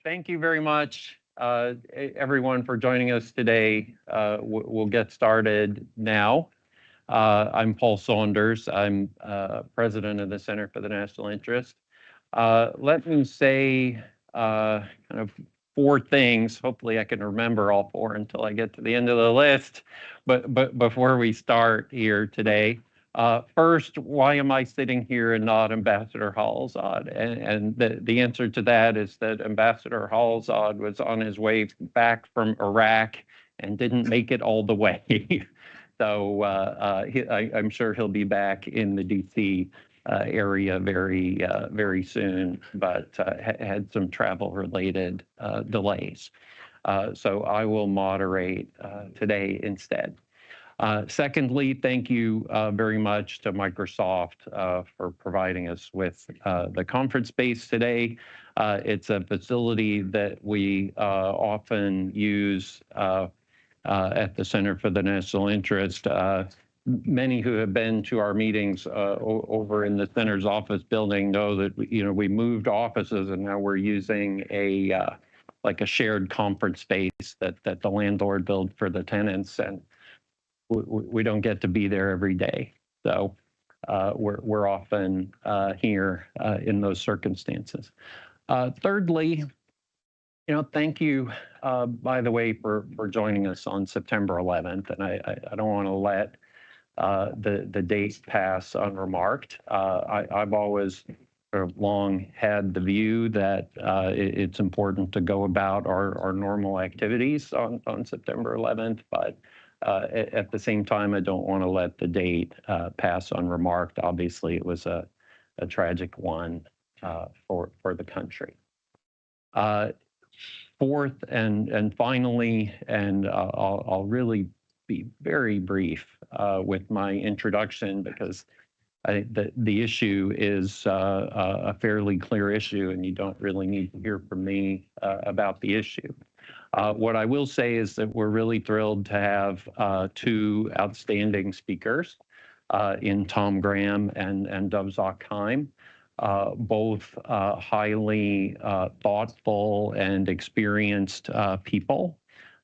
Thank you very much, everyone, for joining us today. We'll get started now. I'm Paul Saunders. I'm president of the Center for the National Interest. Let me say kind of four things. Hopefully I can remember all four until I get to the end of the list. But before we start here today, first, why am I sitting here and not Ambassador Halazad? And the answer to that is that Ambassador Halazad was on his way back from Iraq and didn't make it all the way. So I'm sure he'll be back in the DC area very soon, but had some travel-related delays. So I will moderate today instead. Secondly, thank you very much to Microsoft for providing us with the conference space today. It's a facility that we often use at the Center for the National Interest. Many who have been to our meetings over in the center's office building know that we moved offices and now we're using like a shared conference space that the landlord built for the tenants, and we don't get to be there every day. So we're often here in those circumstances. Thirdly, thank you, by the way, for joining us on September 11th. And I don't want to let the date pass unremarked. I've always sort of long had the view that it's important to go about our normal activities on September 11th, but at the same time, I don't want to let the date pass unremarked. Obviously, it was a tragic one for the country. Fourth and finally, and I'll really be very brief with my introduction because I think the issue is a fairly clear issue, and you don't really need to hear from me about the issue. What I will say is that we're really thrilled to have two outstanding speakers in Tom Graham and Dov Zakheim, both highly thoughtful and experienced people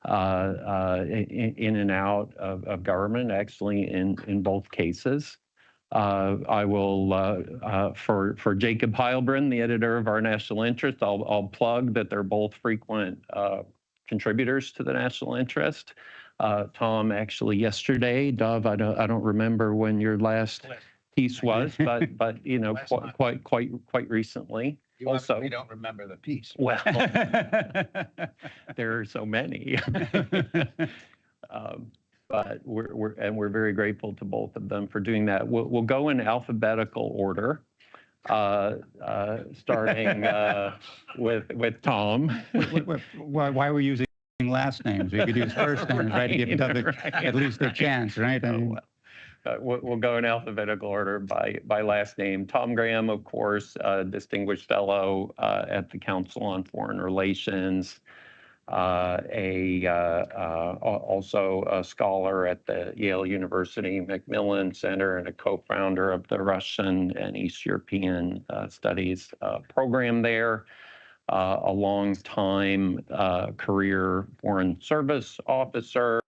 in and out of government, actually in both cases. I will, for Jacob Heilbrunn, the editor of our National Interest, I'll plug that they're both frequent contributors to the National Interest. Tom, actually yesterday. Dov, I don't remember when your last piece was, but quite recently. You also, don't remember the piece. Well, there are so many. But we're very grateful to both of them for doing that. We'll go in alphabetical order, starting with Tom. Why are we using last names? We could use first names, right? To give at least a chance, right? We'll go in alphabetical order by last name. Tom Graham, of course, distinguished fellow at the Council on Foreign Relations, also a scholar at the Yale University Macmillan Center and a co-founder of the Russian and East European Studies program there. A long time career Foreign Service officer,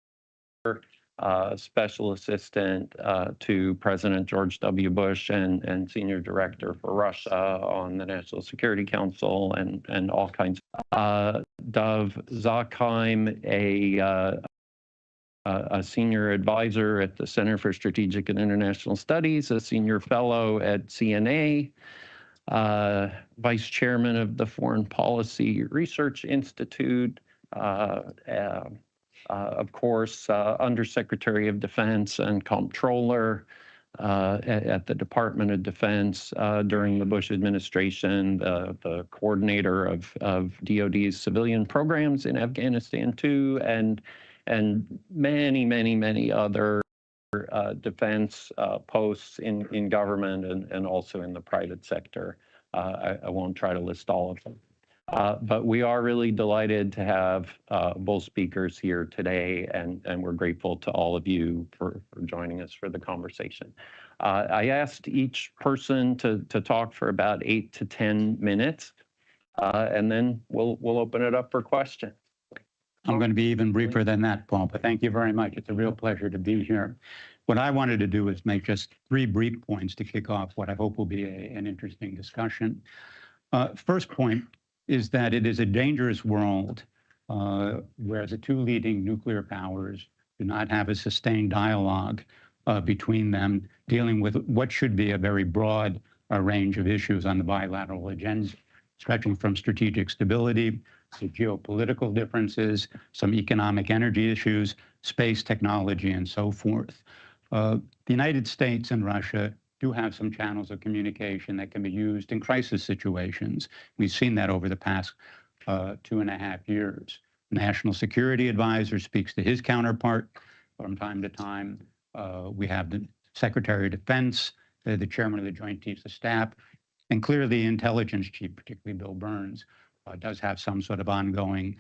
special assistant to President George W. Bush and senior director for Russia on the National Security Council and all kinds. Dov Zakheim, a senior advisor at the Center for Strategic and International Studies, a senior fellow at CNA, vice chairman of the Foreign Policy Research Institute, of course, Undersecretary of Defense and Comptroller at the Department of Defense during the Bush administration, the coordinator of DoD's civilian programs in Afghanistan too, and many other defense posts in government and also in the private sector. I won't try to list all of them. But we are really delighted to have both speakers here today, and we're grateful to all of you for joining us for the conversation. I asked each person to talk for about 8 to 10 minutes. and then we'll open it up for questions. I'm going to be even briefer than that, Paul, but thank you very much. It's a real pleasure to be here. What I wanted to do is make just 3 brief points to kick off what I hope will be an interesting discussion. First point is that it is a dangerous world where the 2 leading nuclear powers do not have a sustained dialogue between them, dealing with what should be a very broad range of issues on the bilateral agenda, stretching from strategic stability to geopolitical differences, some economic energy issues, space technology, and so forth. The United States and Russia do have some channels of communication that can be used in crisis situations. We've seen that over the past 2.5 years. National Security Advisor speaks to his counterpart from time to time. We have the Secretary of Defense, the Chairman of the Joint Chiefs of Staff, and clearly the Intelligence Chief, particularly Bill Burns, does have some sort of ongoing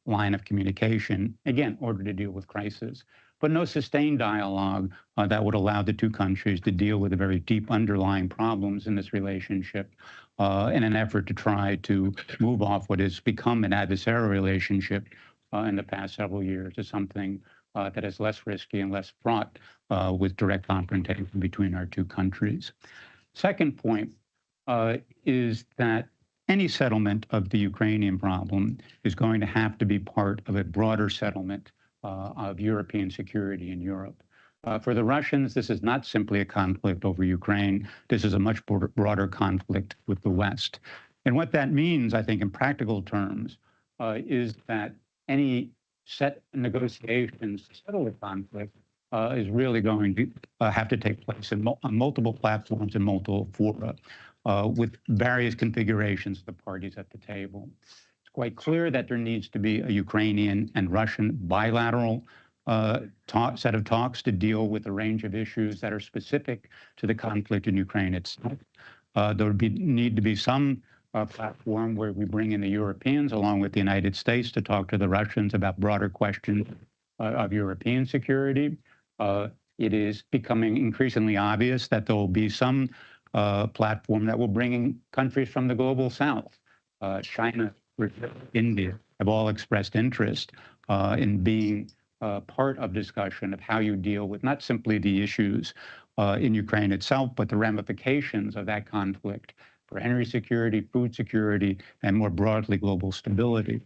line of communication, again, in order to deal with crisis, but no sustained dialogue that would allow the 2 countries to deal with the very deep underlying problems in this relationship in an effort to try to move off what has become an adversarial relationship in the past several years to something that is less risky and less fraught with direct confrontation between our 2 countries. Second point is that any settlement of the Ukrainian problem is going to have to be part of a broader settlement of European security in Europe. For the Russians, this is not simply a conflict over Ukraine. This is a much broader conflict with the West. And what that means, I think, in practical terms, is that any set negotiations to settle the conflict is really going to have to take place on multiple platforms and multiple fora, with various configurations of the parties at the table. It's quite clear that there needs to be a Ukrainian and Russian bilateral set of talks to deal with a range of issues that are specific to the conflict in Ukraine itself. There would need to be some platform where we bring in the Europeans along with the United States to talk to the Russians about broader questions of European security. It is becoming increasingly obvious that there will be some platform that will bring in countries from the global south. China, India have all expressed interest in being part of discussion of how you deal with not simply the issues in Ukraine itself, but the ramifications of that conflict for energy security, food security, and more broadly, global stability.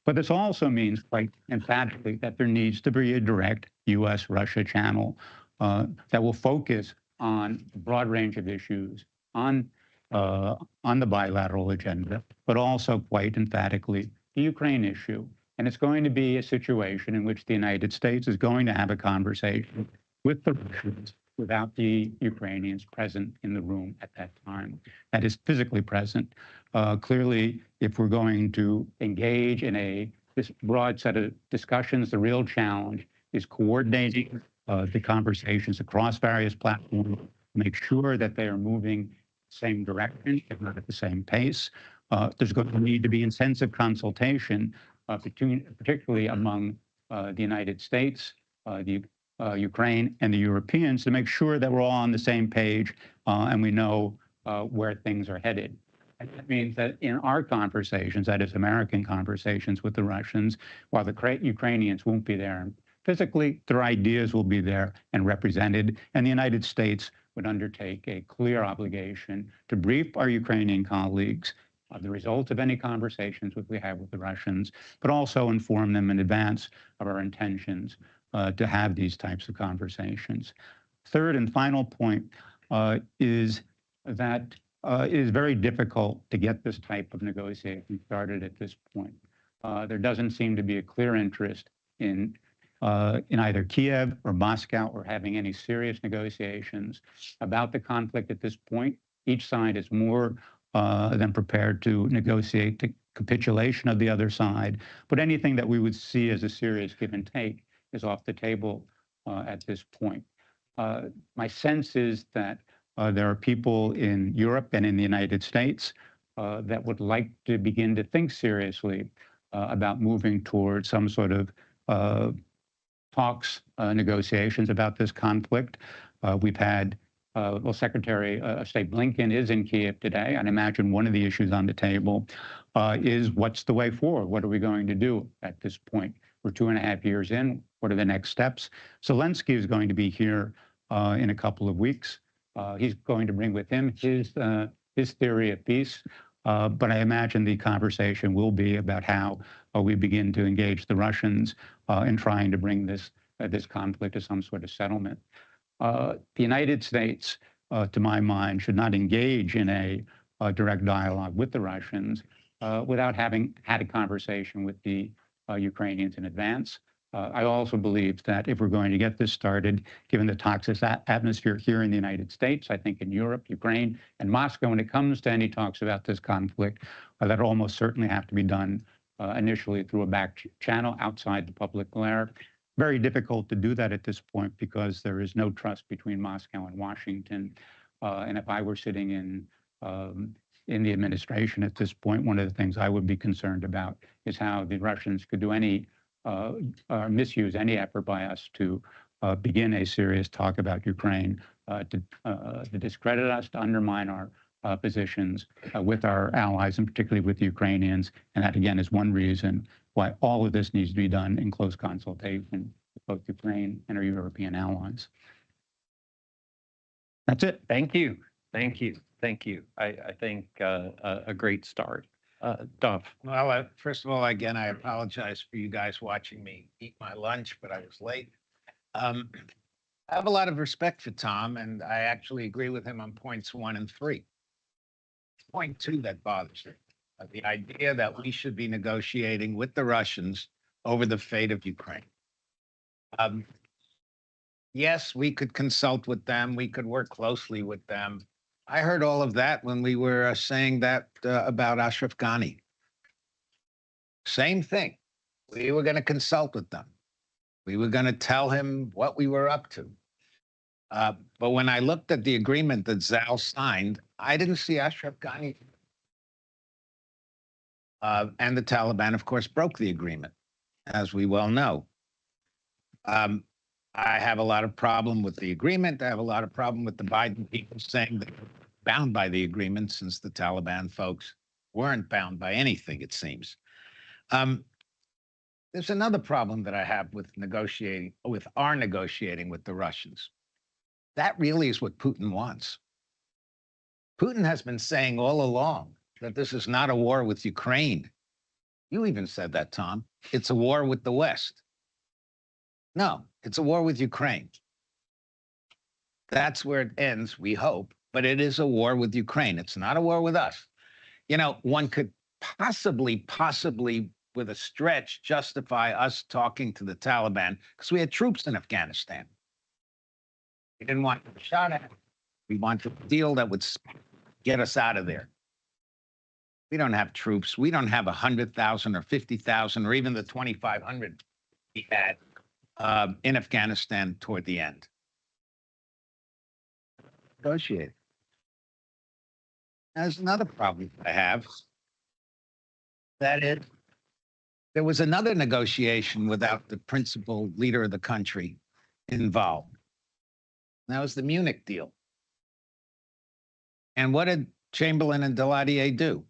But this also means quite emphatically that there needs to be a direct U.S. Russia channel that will focus on a broad range of issues on the bilateral agenda, but also quite emphatically the Ukraine issue. And it's going to be a situation in which the United States is going to have a conversation with the Russians without the Ukrainians present in the room at that time. That is physically present. Clearly, if we're going to engage in this broad set of discussions, the real challenge is coordinating the conversations across various platforms, make sure that they are moving the same direction, if not at the same pace. There's going to need to be intensive consultation, particularly among the United States, Ukraine, and the Europeans to make sure that we're all on the same page and we know where things are headed. And that means that in our conversations, that is American conversations with the Russians, while the Ukrainians won't be there physically, their ideas will be there and represented, and the United States would undertake a clear obligation to brief our Ukrainian colleagues of the results of any conversations that we have with the Russians, but also inform them in advance of our intentions to have these types of conversations. Third and final point is that it is very difficult to get this type of negotiation started at this point. There doesn't seem to be a clear interest in either Kyiv or Moscow or having any serious negotiations about the conflict at this point. Each side is more than prepared to negotiate the capitulation of the other side, but anything that we would see as a serious give and take is off the table at this point. My sense is that there are people in Europe and in the United States that would like to begin to think seriously about moving towards some sort of talks, negotiations about this conflict. We've had Secretary of State Blinken is in Kyiv today, and I imagine one of the issues on the table is what's the way forward? What are we going to do at this point? We're 2.5 years in. What are the next steps? Zelensky is going to be here in a couple of weeks. He's going to bring with him his theory of peace. But I imagine the conversation will be about how we begin to engage the Russians in trying to bring this conflict to some sort of settlement. The United States, to my mind, should not engage in a direct dialogue with the Russians without having had a conversation with the Ukrainians in advance. I also believe that if we're going to get this started, given the toxic atmosphere here in the United States, I think in Europe, Ukraine, and Moscow, when it comes to any talks about this conflict, that almost certainly have to be done initially through a back channel outside the public glare. Very difficult to do that at this point because there is no trust between Moscow and Washington. And if I were sitting in the administration at this point, one of the things I would be concerned about is how the Russians could do any misuse any effort by us to begin a serious talk about Ukraine, to discredit us, to undermine our positions with our allies, and particularly with the Ukrainians. And that, again, is one reason why all of this needs to be done in close consultation with both Ukraine and our European allies. That's it. Thank you. Thank you. Thank you. I think a great start. Dov. Well, first of all, again, I apologize for you guys watching me eat my lunch, but I was late. I have a lot of respect for Tom, and I actually agree with him on points 1 and 3. Point 2 that bothers me, the idea that we should be negotiating with the Russians over the fate of Ukraine. Yes, we could consult with them. We could work closely with them. I heard all of that when we were saying that about Ashraf Ghani. Same thing. We were going to consult with them. We were going to tell him what we were up to. But when I looked at the agreement that Zal signed, I didn't see Ashraf Ghani. And the Taliban, of course, broke the agreement, as we well know. I have a lot of problem with the agreement. I have a lot of problem with the Biden people saying that they're bound by the agreement, since the Taliban folks weren't bound by anything, it seems. There's another problem that I have with negotiating with the Russians. That really is what Putin wants. Putin has been saying all along that this is not a war with Ukraine. You even said that, Tom. It's a war with the West. No, it's a war with Ukraine. That's where it ends, we hope, but it is a war with Ukraine. It's not a war with us. You know, one could possibly, with a stretch, justify us talking to the Taliban because we had troops in Afghanistan. We didn't want to be shot at. We wanted a deal that would get us out of there. We don't have troops. We don't have 100,000 or 50,000 or even the 2,500 we had in Afghanistan toward the end. Negotiate. There's another problem I have. That is, there was another negotiation without the principal leader of the country involved. And that was the Munich deal. And what did Chamberlain and Daladier do?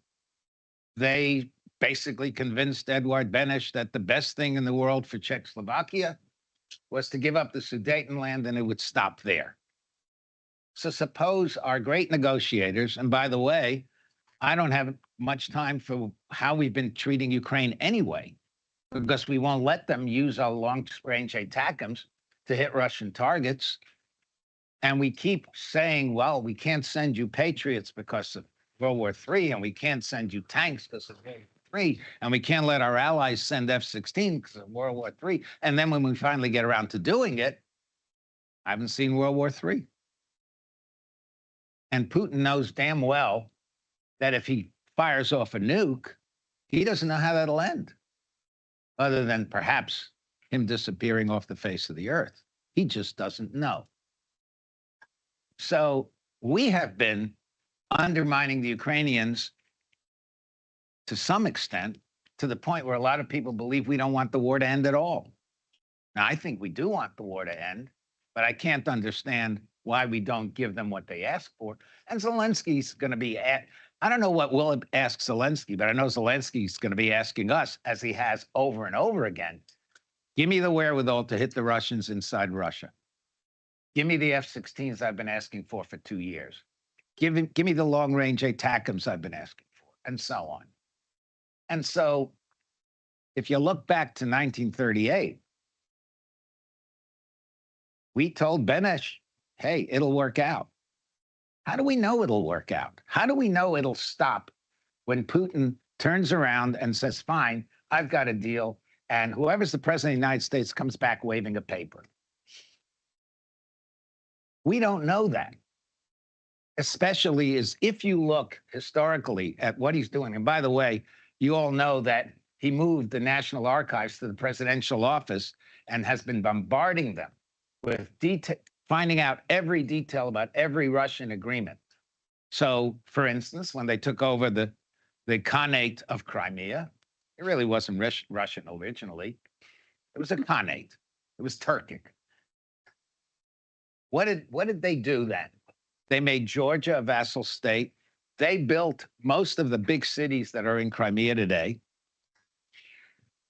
They basically convinced Eduard Beneš that the best thing in the world for Czechoslovakia was to give up the Sudetenland, and it would stop there. So suppose our great negotiators, and by the way, I don't have much time for how we've been treating Ukraine anyway, because we won't let them use our long-range ATACMS to hit Russian targets. And we keep saying, well, we can't send you Patriots because of World War III, and we can't send you tanks because of World War III, and we can't let our allies send F-16 because of World War III. And then when we finally get around to doing it, I haven't seen World War III. And Putin knows damn well that if he fires off a nuke, he doesn't know how that'll end, other than perhaps him disappearing off the face of the earth. He just doesn't know. So we have been undermining the Ukrainians to some extent, to the point where a lot of people believe we don't want the war to end at all. Now, I think we do want the war to end, but I can't understand why we don't give them what they ask for. And Zelensky's going to be I don't know what we'll ask Zelensky, but I know Zelensky's going to be asking us, as he has over and over again, give me the wherewithal to hit the Russians inside Russia. Give me the F-16s I've been asking for 2 years. Give me the long-range ATACMS I've been asking for, and so on. And so if you look back to 1938, we told Benesh, hey, it'll work out. How do we know it'll work out? How do we know it'll stop when Putin turns around and says, fine, I've got a deal, and whoever's the president of the United States comes back waving a paper? We don't know that, especially as if you look historically at what he's doing. And by the way, you all know that he moved the National Archives to the presidential office and has been bombarding them with finding out every detail about every Russian agreement. So, for instance, when they took over the Khanate of Crimea, it really wasn't Russian originally. It was a Khanate. It was Turkic. What did they do then? They made Georgia a vassal state. They built most of the big cities that are in Crimea today.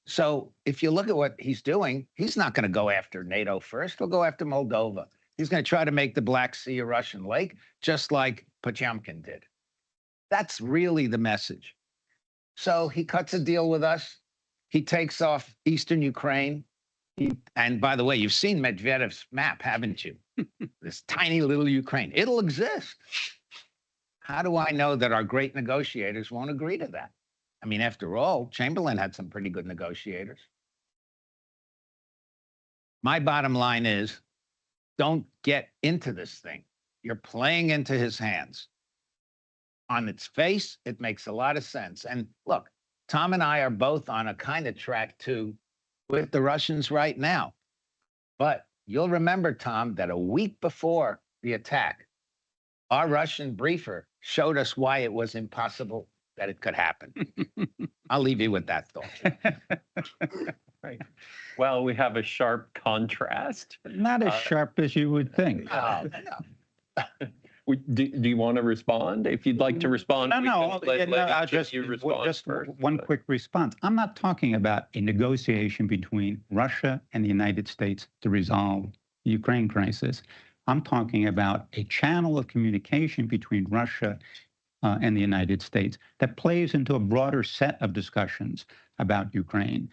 So if you look at what he's doing, he's not going to go after NATO first. He'll go after Moldova. He's going to try to make the Black Sea a Russian lake, just like Potemkin did. That's really the message. So he cuts a deal with us. He takes off eastern Ukraine. And by the way, you've seen Medvedev's map, haven't you? This tiny little Ukraine. It'll exist. How do I know that our great negotiators won't agree to that? I mean, after all, Chamberlain had some pretty good negotiators. My bottom line is, don't get into this thing. You're playing into his hands. On its face, it makes a lot of sense. And look, Tom and I are both on a kind of track too with the Russians right now. But you'll remember, Tom, that a week before the attack, our Russian briefer showed us why it was impossible that it could happen. I'll leave you with that thought. Right. Well, we have a sharp contrast. Not as sharp as you would think. No. Do you want to respond? If you'd like to respond, I'll just you respond first. One quick response. I'm not talking about a negotiation between Russia and the United States to resolve the Ukraine crisis. I'm talking about a channel of communication between Russia and the United States that plays into a broader set of discussions about Ukraine.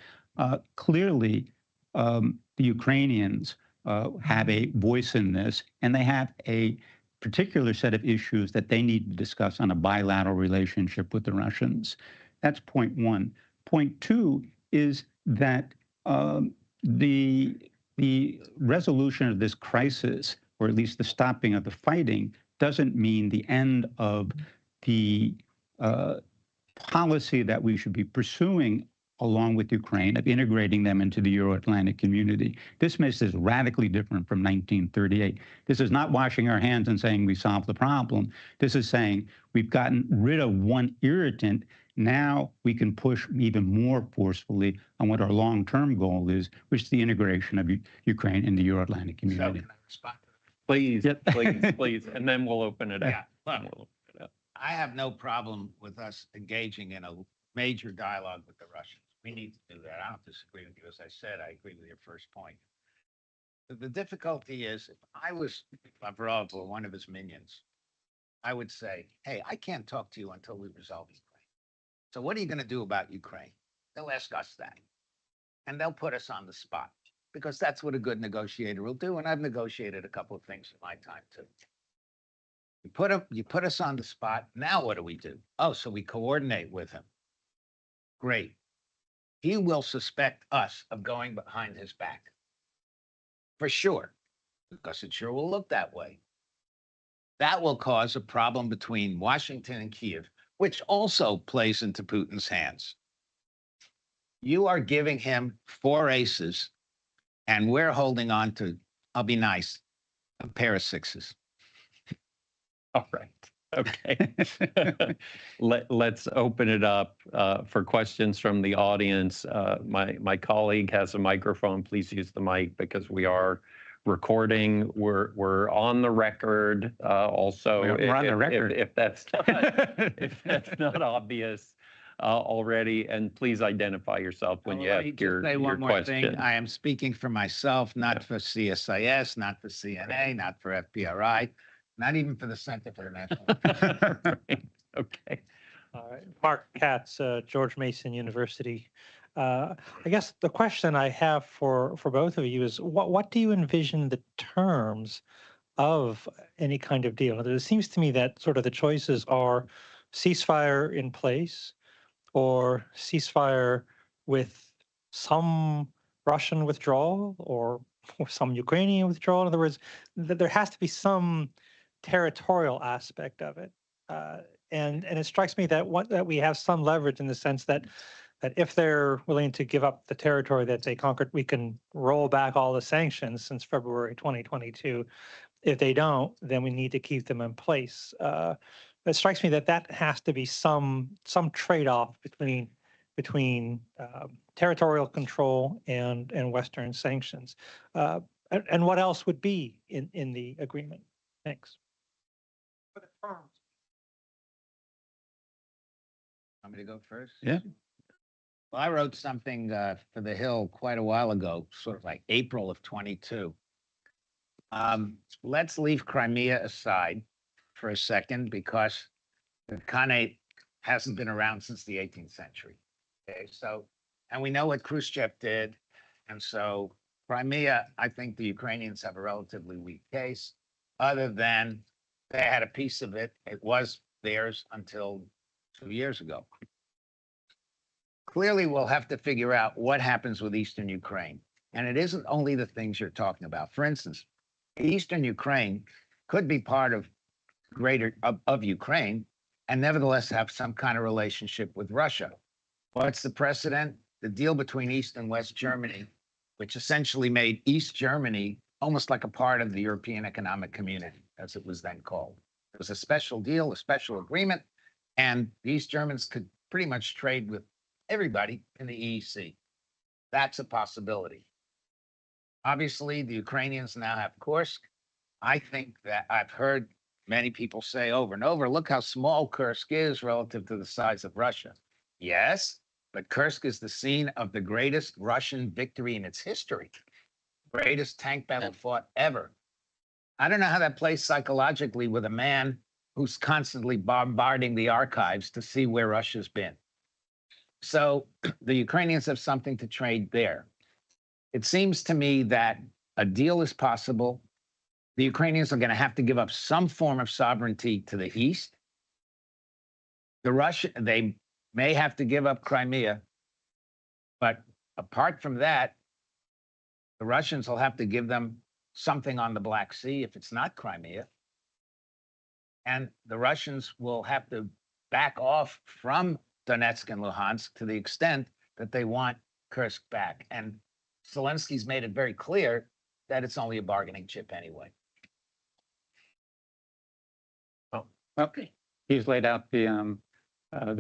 Clearly, the Ukrainians have a voice in this, and they have a particular set of issues that they need to discuss on a bilateral relationship with the Russians. That's point one. Point two is that the resolution of this crisis, or at least the stopping of the fighting, doesn't mean the end of the policy that we should be pursuing along with Ukraine of integrating them into the Euro-Atlantic community. This makes this radically different from 1938. This is not washing our hands and saying we solved the problem. This is saying we've gotten rid of one irritant. Now we can push even more forcefully on what our long-term goal is, which is the integration of Ukraine in the Euro-Atlantic community. So can I respond to that? Please, please, and then we'll open it up. Yeah, look, I have no problem with us engaging in a major dialogue with the Russians. We need to do that. I don't disagree with you. As I said, I agree with your first point. The difficulty is, if I was Lavrov or one of his minions, I would say, hey, I can't talk to you until we resolve Ukraine. So what are you going to do about Ukraine? They'll ask us that. And they'll put us on the spot, because that's what a good negotiator will do. And I've negotiated a couple of things in my time too. You put us on the spot. Now what do? Oh, so we coordinate with him. Great. He will suspect us of going behind his back. For sure. Because it sure will look that way. That will cause a problem between Washington and Kyiv, which also plays into Putin's hands. You are giving him 4 aces, and we're holding on to, I'll be nice, a pair of 6s. All right. Okay. Let's open it up for questions from the audience. My colleague has a microphone. Please use the mic, because we are recording. We're on the record. Also, We're on the record. If that's not obvious already, and please identify yourself when you Let have me just your say one more thing. question. I am speaking for myself, not for CSIS, not for CNA, not for FPRI, not even for the Center for the National. Right. Okay. Mark Katz, George Mason University. I guess the question I have for both of you is, what do you envision the terms of any kind of deal? It seems to me that sort of the choices are ceasefire in place or ceasefire with some Russian withdrawal or some Ukrainian withdrawal. In other words, there has to be some territorial aspect of it. And it strikes me that we have some leverage in the sense that if they're willing to give up the territory that they conquered, we can roll back all the sanctions since February 2022. If they don't, then we need to keep them in place. It strikes me that has to be some trade-off between territorial control and Western sanctions. And what else would be in the agreement? Thanks. For the terms. Want me to go first? Yeah. Well, I wrote something for The Hill quite a while ago, sort of like April of 22. Let's leave Crimea aside for a second because the Khanate hasn't been around since the 18th century. Okay, so, and we know what Khrushchev did. And so Crimea, I think the Ukrainians have a relatively weak case, other than they had a piece of it. It was theirs until 2 years ago. Clearly, we'll have to figure out what happens with Eastern Ukraine. And it isn't only the things you're talking about. For instance, Eastern Ukraine could be part of of Ukraine and nevertheless have some kind of relationship with Russia. What's the precedent? The deal between East and West Germany, which essentially made East Germany almost like a part of the European Economic Community, as it was then called. It was a special deal, a special agreement, and the East Germans could pretty much trade with everybody in the EEC. That's a possibility. Obviously, the Ukrainians now have Kursk. I think that I've heard many people say over and over, look how small Kursk is relative to the size of Russia. Yes, but Kursk is the scene of the greatest Russian victory in its history, greatest tank battle fought ever. I don't know how that plays psychologically with a man who's constantly bombarding the archives to see where Russia's been. So the Ukrainians have something to trade there. It seems to me that a deal is possible. The Ukrainians are going to have to give up some form of sovereignty to the east. They may have to give up Crimea, but apart from that, the Russians will have to give them something on the Black Sea if it's not Crimea. And the Russians will have to back off from Donetsk and Luhansk to the extent that they want Kursk back. And Zelensky's made it very clear that it's only a bargaining chip anyway. Oh, okay. He's laid out the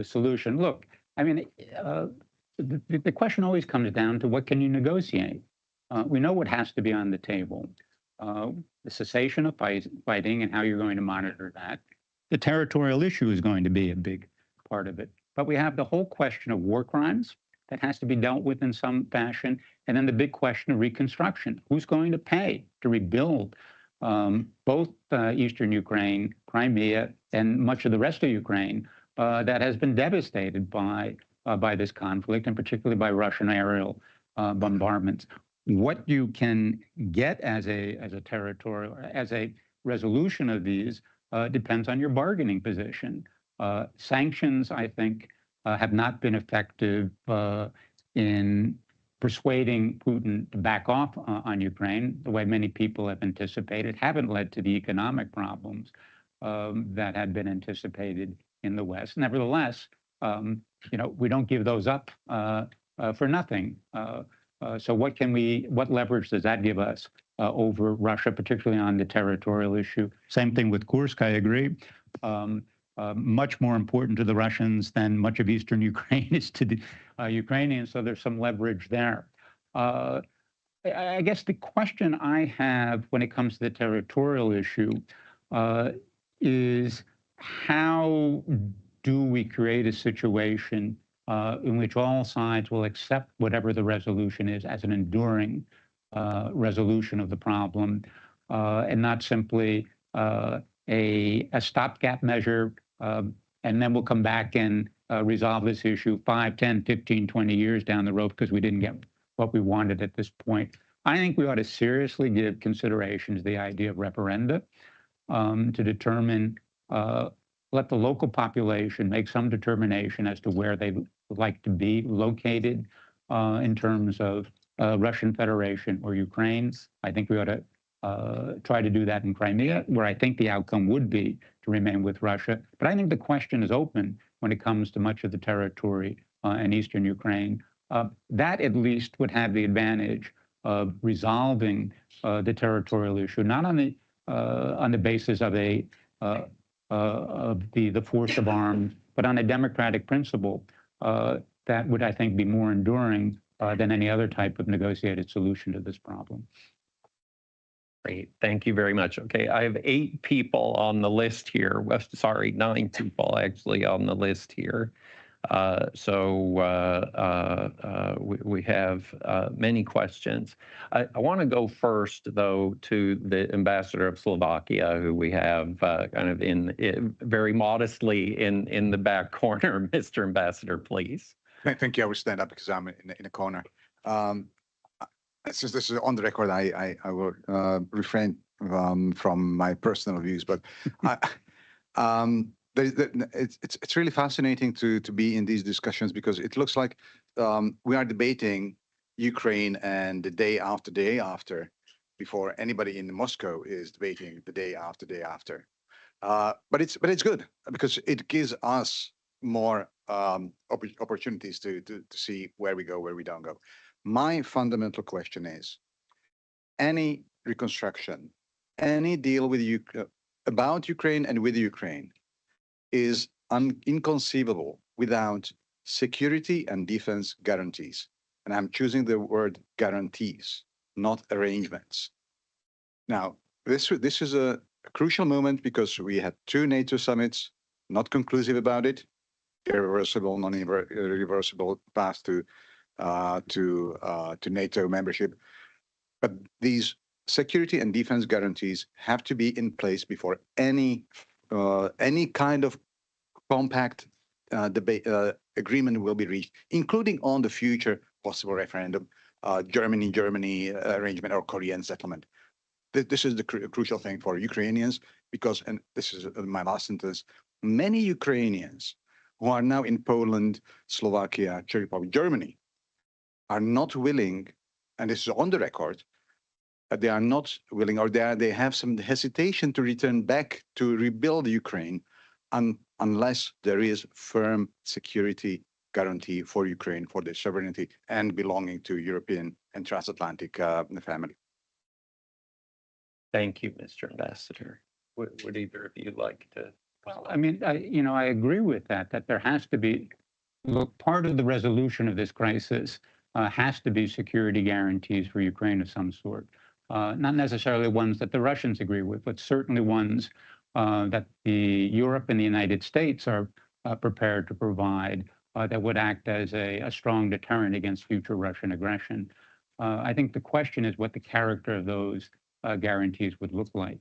solution. Look, I mean, the question always comes down to what can you negotiate? We know what has to be on the table. The cessation of fighting and how you're going to monitor that. The territorial issue is going to be a big part of it. But we have the whole question of war crimes that has to be dealt with in some fashion. And then the big question of reconstruction. Who's going to pay to rebuild both Eastern Ukraine, Crimea, and much of the rest of Ukraine that has been devastated by this conflict, and particularly by Russian aerial bombardments? What you can get as a territorial, as a resolution of these depends on your bargaining position. Sanctions, I think, have not been effective in persuading Putin to back off on Ukraine the way many people have anticipated, haven't led to the economic problems that had been anticipated in the West. Nevertheless, we don't give those up for nothing. So what leverage does that give us over Russia, particularly on the territorial issue? Same thing with Kursk, I agree. Much more important to the Russians than much of Eastern Ukraine is to the Ukrainians, so there's some leverage there. I guess the question I have when it comes to the territorial issue is how do we create a situation in which all sides will accept whatever the resolution is as an enduring resolution of the problem, and not simply a stopgap measure, and then we'll come back and resolve this issue 5, 10, 15, 20 years down the road because we didn't get what we wanted at this point. I think we ought to seriously give consideration to the idea of referenda to determine, let the local population make some determination as to where they would like to be located in terms of Russian Federation or Ukraine. I think we ought to try to do that in Crimea, where I think the outcome would be to remain with Russia. But I think the question is open when it comes to much of the territory in eastern Ukraine. That at least would have the advantage of resolving the territorial issue, not on the basis of the force of arms, but on a democratic principle that would, I think, be more enduring than any other type of negotiated solution to this problem. Great, thank you very much. Okay, I have 8 people on the list here. Well, sorry, 9 people actually on the list here. We have many questions. I want to go first, though, to the ambassador of Slovakia, who we have kind of very modestly in the back corner. Mr. Ambassador, please. Thank you. I will stand up because I'm in a corner. Since this is on the record, I will refrain from my personal views, but it's really fascinating to be in these discussions because it looks like we are debating Ukraine and the day after, before anybody in Moscow is debating the day after. But it's good because it gives us more opportunities to see where we go, where we don't go. My fundamental question is, any reconstruction, any deal with about Ukraine and with Ukraine is inconceivable without security and defense guarantees. And I'm choosing the word guarantees, not arrangements. Now, this is a crucial moment because we had 2 NATO summits, not conclusive about it, irreversible, non-irreversible path to NATO membership. But these security and defense guarantees have to be in place before any kind of compact agreement will be reached, including on the future possible referendum, Germany arrangement or Korean settlement. This is the crucial thing for Ukrainians because, and this is my last sentence, many Ukrainians who are now in Poland, Slovakia, Czech Republic, Germany, are not willing, and this is on the record, that they are not willing, or they have some hesitation to return back to rebuild Ukraine unless there is firm security guarantee for Ukraine, for their sovereignty and belonging to European and transatlantic family. Thank you, Mr. Ambassador. Would either of you like to? Well, I mean, I agree with that there has to be, look, part of the resolution of this crisis has to be security guarantees for Ukraine of some sort. Not necessarily ones that the Russians agree with, but certainly ones that Europe and the United States are prepared to provide that would act as a strong deterrent against future Russian aggression. I think the question is what the character of those guarantees would look like.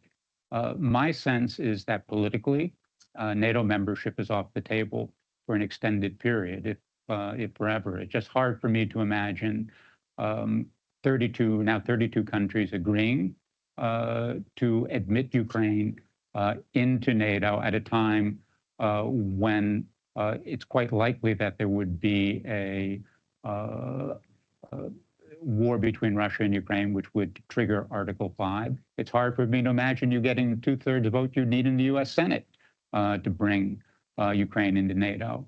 My sense is that politically, NATO membership is off the table for an extended period, if forever. It's just hard for me to imagine 32 countries agreeing to admit Ukraine into NATO at a time when it's quite likely that there would be a war between Russia and Ukraine, which would trigger Article 5. It's hard for me to imagine you getting the 2/3 vote you need in the U.S. Senate to bring Ukraine into NATO.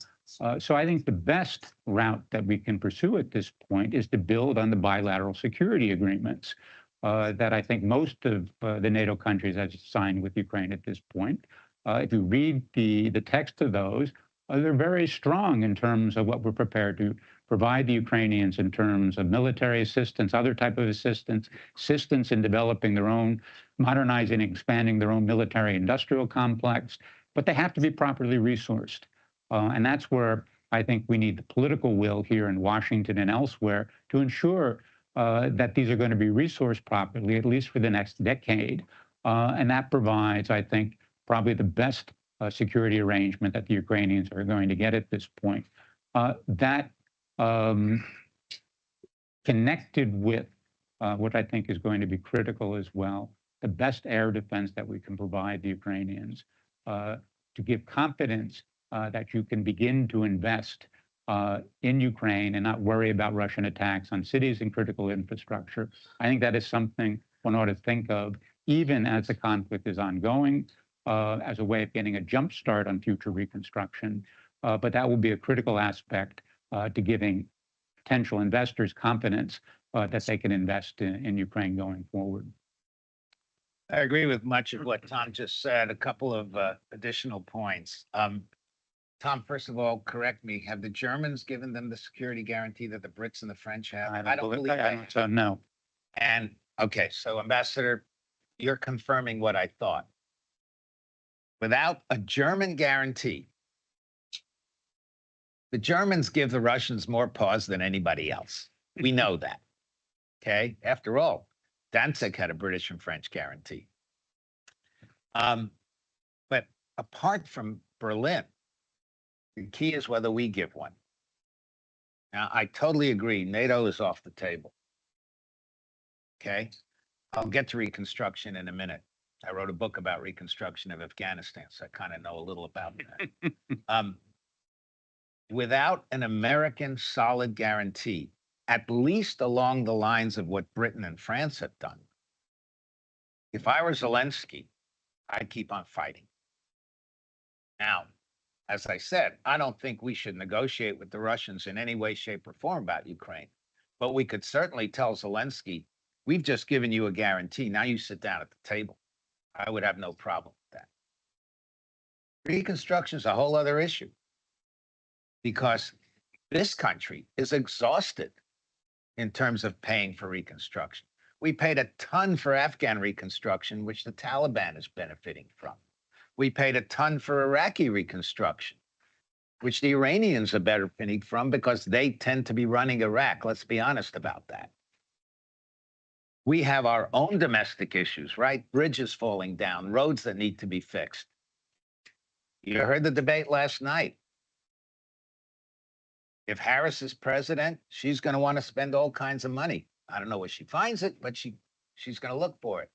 So I think the best route that we can pursue at this point is to build on the bilateral security agreements that I think most of the NATO countries have signed with Ukraine at this point. If you read the text of those, they're very strong in terms of what we're prepared provide the Ukrainians in terms of military assistance, other type of assistance in developing their own, modernizing and expanding their own military industrial complex, but they have to be properly resourced. And that's where I think we need the political will here in Washington and elsewhere to ensure that these are going to be resourced properly, at least for the next decade. And that provides, I think, probably the best security arrangement that the Ukrainians are going to get at this point. That connected with what I think is going to be critical as well, the best air defense that we can provide the Ukrainians to give confidence that you can begin to invest in Ukraine and not worry about Russian attacks on cities and critical infrastructure. I think that is something one ought to think of even as the conflict is ongoing, as a way of getting a jump start on future reconstruction. But that will be a critical aspect to giving potential investors confidence that they can invest in Ukraine going forward. I agree with much of what Tom just said. A couple of additional points. Tom, first of all, correct me. Have the Germans given them the security guarantee that the Brits and the French have? I don't believe they have. So no. And okay, so Ambassador, you're confirming what I thought. Without a German guarantee, the Germans give the Russians more pause than anybody else. We know that. Okay. After all, Danzig had a British and French guarantee. But apart from Berlin, the key is whether we give one. Now, I totally agree. NATO is off the table. Okay. I'll get to reconstruction in a minute. I wrote a book about reconstruction of Afghanistan, so I kind of know a little about that. Without an American solid guarantee, at least along the lines of what Britain and France have done, if I were Zelensky, I'd keep on fighting. Now, as I said, I don't think we should negotiate with the Russians in any way, shape, or form about Ukraine. But we could certainly tell Zelensky, we've just given you a guarantee. Now you sit down at the table. I would have no problem with that. Reconstruction is a whole other issue because this country is exhausted in terms of paying for reconstruction. We paid a ton for Afghan reconstruction, which the Taliban is benefiting from. We paid a ton for Iraqi reconstruction, which the Iranians are benefiting from because they tend to be running Iraq. Let's be honest about that. We have our own domestic issues, right? Bridges falling down, roads that need to be fixed. You heard the debate last night. If Harris is president, she's going to want to spend all kinds of money. I don't know where she finds it, but she's going to look for it.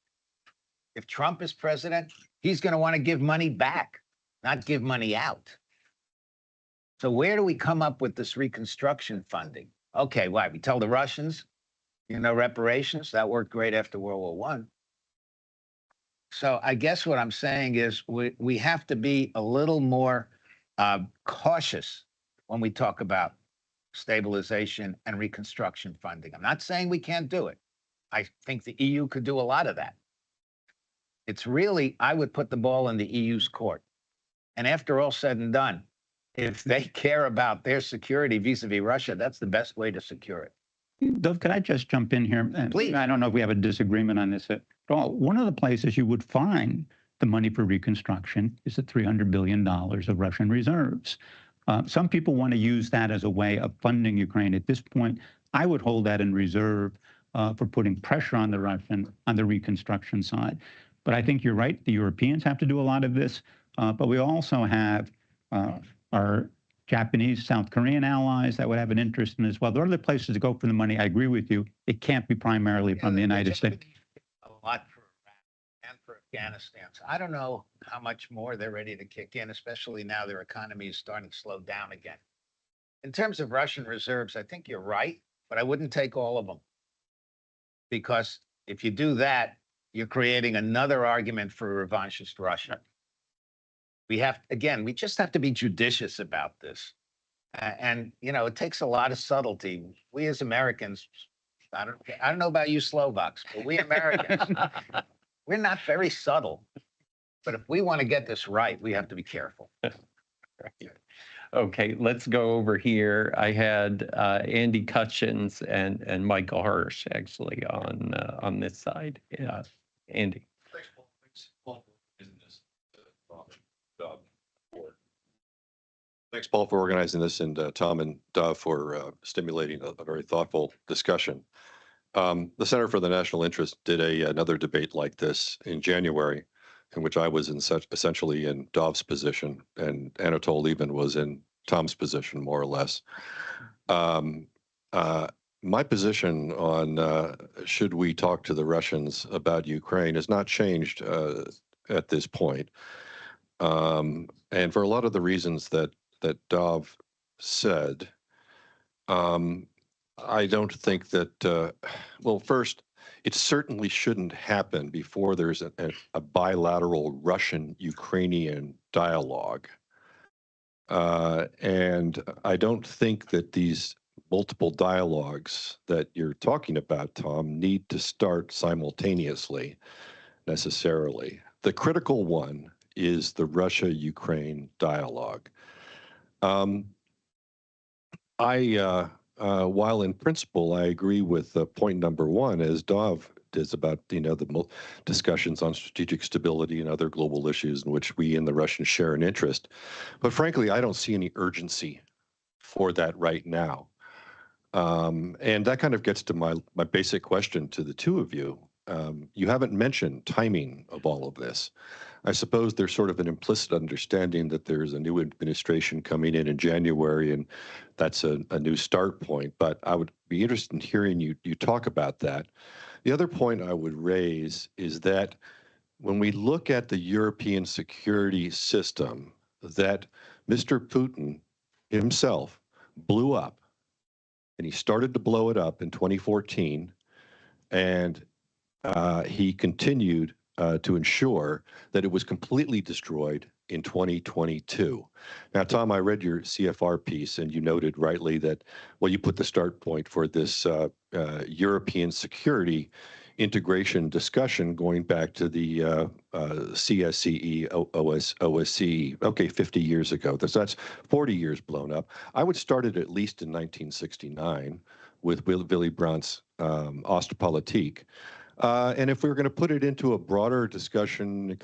If Trump is president, he's going to want to give money back, not give money out. So where do we come up with this reconstruction funding? Okay, why? We tell the Russians, you know, reparations, that worked great after World War I. So I guess what I'm saying is we have to be a little more cautious when we talk about stabilization and reconstruction funding. I'm not saying we can't do it. I think the EU could do a lot of that. It's really, I would put the ball in the EU's court. And after all said and done, if they care about their security vis-a-vis Russia, that's the best way to secure it. Dov, could I just jump in here? Please. I don't know if we have a disagreement on this at all. One of the places you would find the money for reconstruction is the $300 billion of Russian reserves. Some people want to use that as a way of funding Ukraine. At this point, I would hold that in reserve for putting pressure on the reconstruction side. But I think you're right. The Europeans have to do a lot of this. But we also have our Japanese, South Korean allies that would have an interest in it as well. There are other places to go for the money. I agree with you. It can't be primarily from the United States. A lot for Iraq and for Afghanistan. So I don't know how much more they're ready to kick in, especially now their economy is starting to slow down again. In terms of Russian reserves, I think you're right, but I wouldn't take all of them. Because if you do that, you're creating another argument for revanchist Russia. We just have to be judicious about this. And, you know, it takes a lot of subtlety. We as Americans, I don't know about you Slovaks, but we Americans, we're not very subtle. But if we want to get this right, we have to be careful. Right. Okay, let's go over here. I had Andy Cutchins and Michael Hirsch actually on this side. Yeah, Andy. Thanks, Paul. Thanks, Paul, for organizing this. Dov, Thanks, Paul, for organizing this, and Tom and Dov for stimulating a very thoughtful discussion. The Center for the National Interest did another debate like this in January, in which I was essentially in Dov's position, and Anatol Lieberman was in Tom's position, more or less. My position on should we talk to the Russians about Ukraine has not changed at this point. And for a lot of the reasons that Dov said, I don't think that, well, first, it certainly shouldn't happen before there's a bilateral Russian-Ukrainian dialogue. And I don't think that these multiple dialogues that you're talking about, Tom, need to start simultaneously, necessarily. The critical one is the Russia-Ukraine dialogue. While in principle, I agree with point number one, as Dov is about, the discussions on strategic stability and other global issues in which we and the Russians share an interest. But frankly, I don't see any urgency for that right now. And that kind of gets to my basic question to the two of you. You haven't mentioned timing of all of this. I suppose there's sort of an implicit understanding that there's a new administration coming in January, and that's a new start point. But I would be interested in hearing you talk about that. The other point I would raise is that when we look at the European security system that Mr. Putin himself blew up, and he started to blow it up in 2014, and he continued to ensure that it was completely destroyed in 2022. Now, Tom, I read your CFR piece, and you noted rightly that, well, you put the start point for this European security integration discussion going back to the CSCE, OSCE, okay, 50 years ago. That's 40 years blown up. I would start it at least in 1969 with Willy Brandt's Ostpolitik. And if we were going to put it into a broader discussion,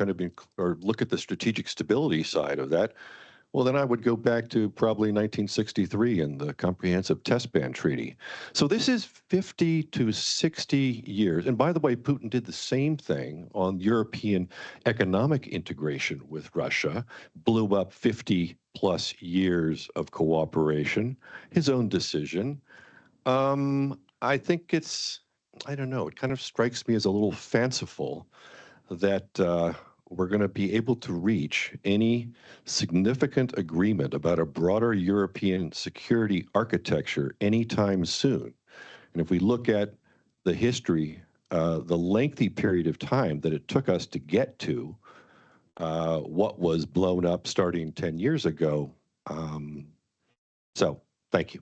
or look at the strategic stability side of that, well, then I would go back to probably 1963 and the Comprehensive Test Ban Treaty. So this is 50 to 60 years. And by the way, Putin did the same thing on European economic integration with Russia, blew up 50 plus years of cooperation, his own decision. I think I don't know, it kind of strikes me as a little fanciful that we're going to be able to reach any significant agreement about a broader European security architecture anytime soon. And if we look at the history, the lengthy period of time that it took us to get to what was blown up starting 10 years ago. So thank you.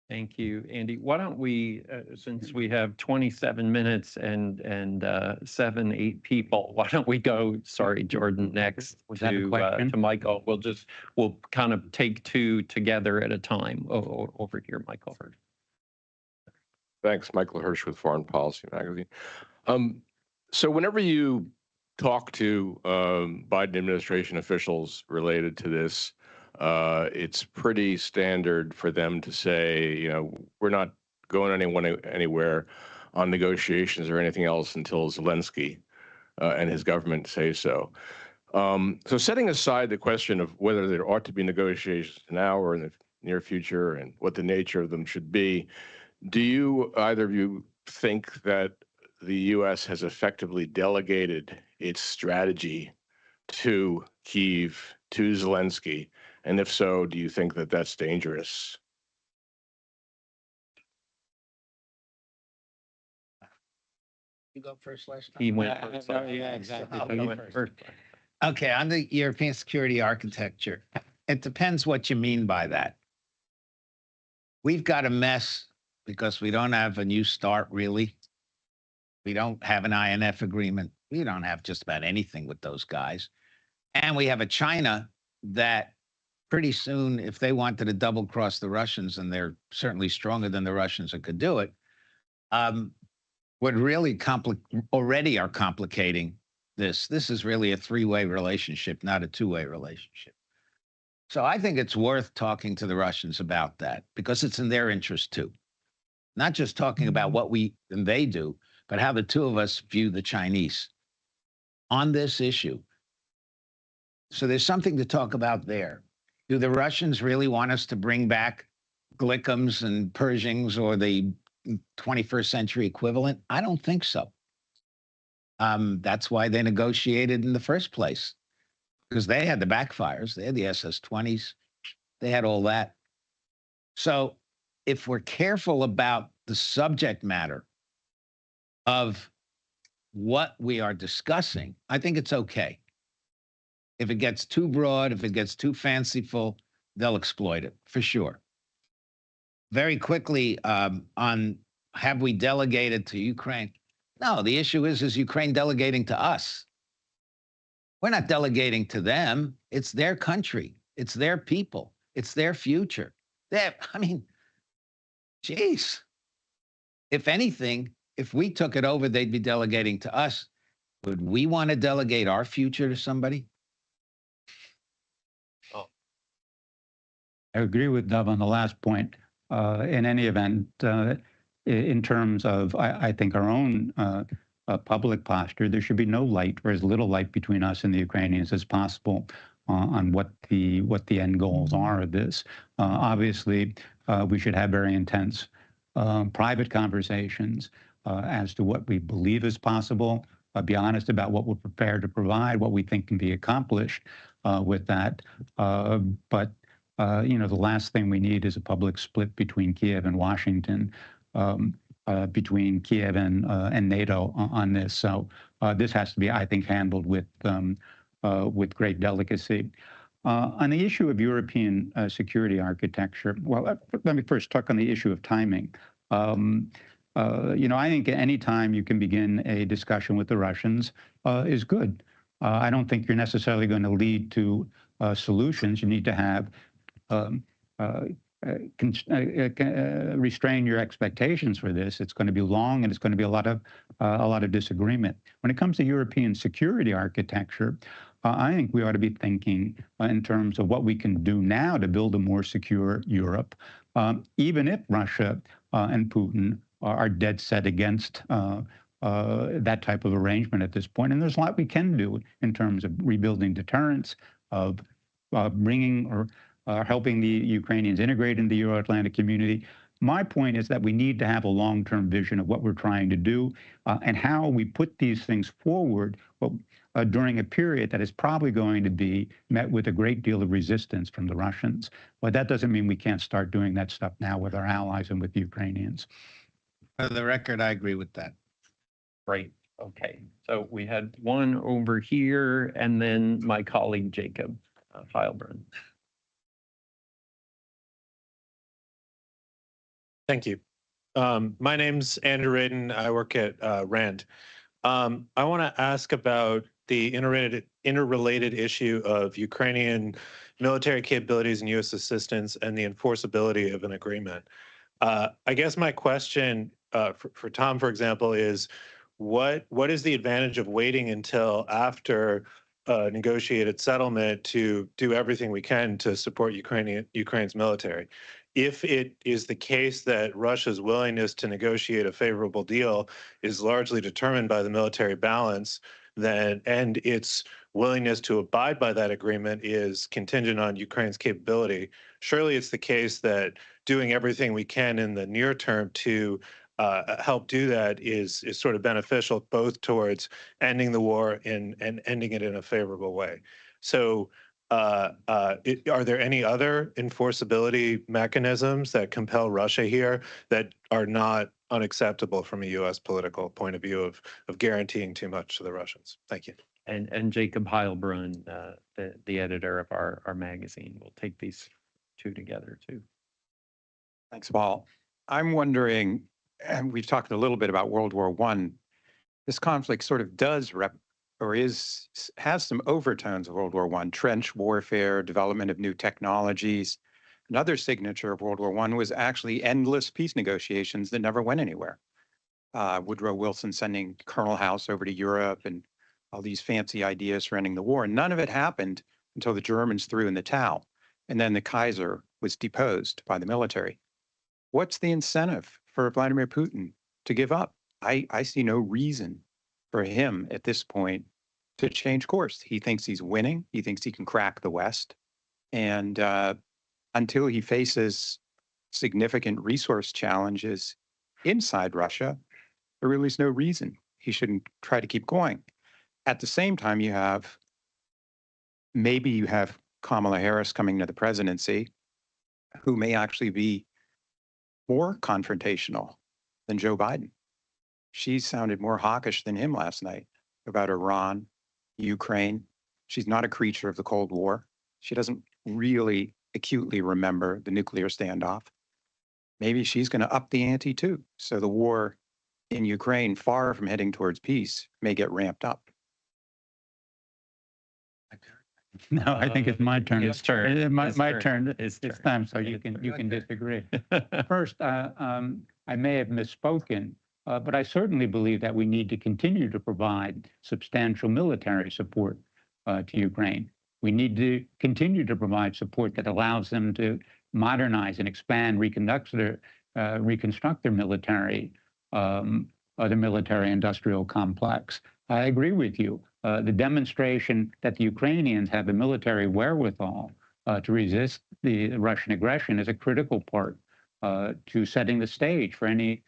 Thank you, Andy. Why don't we, since we have 27 minutes and 8 people, why don't we go, sorry, Jordan, next Was that a question? to Michael. We'll kind of take two together at a time. Over here, Michael. Thanks, Michael Hirsch with Foreign Policy Magazine. So whenever you talk to Biden administration officials related to this, it's pretty standard for them to say, we're not going anywhere on negotiations or anything else until Zelensky and his government say so. So setting aside the question of whether there ought to be negotiations now or in the near future and what the nature of them should be, do you, either of you, think that the U.S. has effectively delegated its strategy to Kyiv, to Zelensky? And if so, do you think that that's dangerous? You go first last time? He went first. Yeah, exactly. So So you you went first. Okay, on the European security architecture, it depends what you mean by that. We've got a mess because we don't have a new START, really. We don't have an INF agreement. We don't have just about anything with those guys. And we have a China that pretty soon, if they wanted to double cross the Russians, and they're certainly stronger than the Russians and could do it, would really already are complicating this. This is really a three-way relationship, not a two-way relationship. So I think it's worth talking to the Russians about that because it's in their interest too. Not just talking about what we and they do, but how the two of us view the Chinese on this issue. So there's something to talk about there. Do the Russians really want us to bring back Glickums and Pershings or the 21st century equivalent? I don't think so. That's why they negotiated in the first place, because they had the backfires. They had the SS-20s. They had all that. So if we're careful about the subject matter of what we are discussing, I think it's okay. If it gets too broad, if it gets too fanciful, they'll exploit it for sure. Very quickly on have we delegated to Ukraine? No, the issue is Ukraine delegating to us? We're not delegating to them. It's their country. It's their people. It's their future. I mean, geez. If anything, if we took it over, they'd be delegating to us. Would we want to delegate our future to somebody? I agree with Dov on the last point. In any event, in terms of, I think, our own public posture, there should be no light or as little light between us and the Ukrainians as possible on what the end goals are of this. Obviously, we should have very intense private conversations as to what we believe is possible, be honest about what we're prepared to provide, what we think can be accomplished with that. But the last thing we need is a public split between Kyiv and Washington, between Kyiv and NATO on this. So this has to be, I think, handled with great delicacy. On the issue of European security architecture, well, let me first talk on the issue of timing. I think any time you can begin a discussion with the Russians is good. I don't think you're necessarily going to lead to solutions. You need to have restrain your expectations for this. It's going to be long, and it's going to be a lot of disagreement. When it comes to European security architecture, I think we ought to be thinking in terms of what we can do now to build a more secure Europe, even if Russia and Putin are dead set against that type of arrangement at this point. And there's a lot we can do in terms of rebuilding deterrence, of bringing or helping the Ukrainians integrate in the Euro-Atlantic community. My point is that we need to have a long-term vision of what we're trying to do and how we put these things forward during a period that is probably going to be met with a great deal of resistance from the Russians. But that doesn't mean we can't start doing that stuff now with our allies and with the Ukrainians. For the record, I agree with that. Great. Okay. So we had one over here, and then my colleague Jacob Heilbrunn. Thank you. My name's Andrew Radin. I work at RAND. I want to ask about the interrelated issue of Ukrainian military capabilities and U.S. assistance and the enforceability of an agreement. I guess my question for Tom, for example, is what is the advantage of waiting until after a negotiated settlement to do everything we can to support Ukraine's military? If it is the case that Russia's willingness to negotiate a favorable deal is largely determined by the military balance, and its willingness to abide by that agreement is contingent on Ukraine's capability, surely it's the case that doing everything we can in the near term to help do that is sort of beneficial both towards ending the war and ending it in a favorable way. So are there any other enforceability mechanisms that compel Russia here that are not unacceptable from a U.S. political point of view of guaranteeing too much to the Russians? Thank you. And Jacob Heilbrunn, the editor of our magazine, will take these two together too. Thanks, Paul. I'm wondering, and we've talked a little bit about World War I, this conflict sort of does has some overtones of World War I, trench warfare, development of new technologies. Another signature of World War I was actually endless peace negotiations that never went anywhere. Woodrow Wilson sending Colonel House over to Europe and all these fancy ideas for ending the war. None of it happened until the Germans threw in the towel. And then the Kaiser was deposed by the military. What's the incentive for Vladimir Putin to give up? I see no reason for him at this point to change course. He thinks he's winning. He thinks he can crack the West. And until he faces significant resource challenges inside Russia, there really is no reason he shouldn't try to keep going. At the same time, you have Kamala Harris coming to the presidency, who may actually be more confrontational than Joe Biden. She sounded more hawkish than him last night about Iran, Ukraine. She's not a creature of the Cold War. She doesn't really acutely remember the nuclear standoff. Maybe she's going to up the ante too. So the war in Ukraine, far from heading towards peace, may get ramped up. No, I think it's my turn. His turn. My His turn. turn. His It's turn. time, so you His can turn. disagree. First, I may have misspoken, but I certainly believe that we need to continue to provide substantial military support to Ukraine. We need to continue to provide support that allows them to modernize and expand, reconstruct their military, the military-industrial complex. I agree with you. The demonstration that the Ukrainians have the military wherewithal to resist the Russian aggression is a critical part to setting the stage for any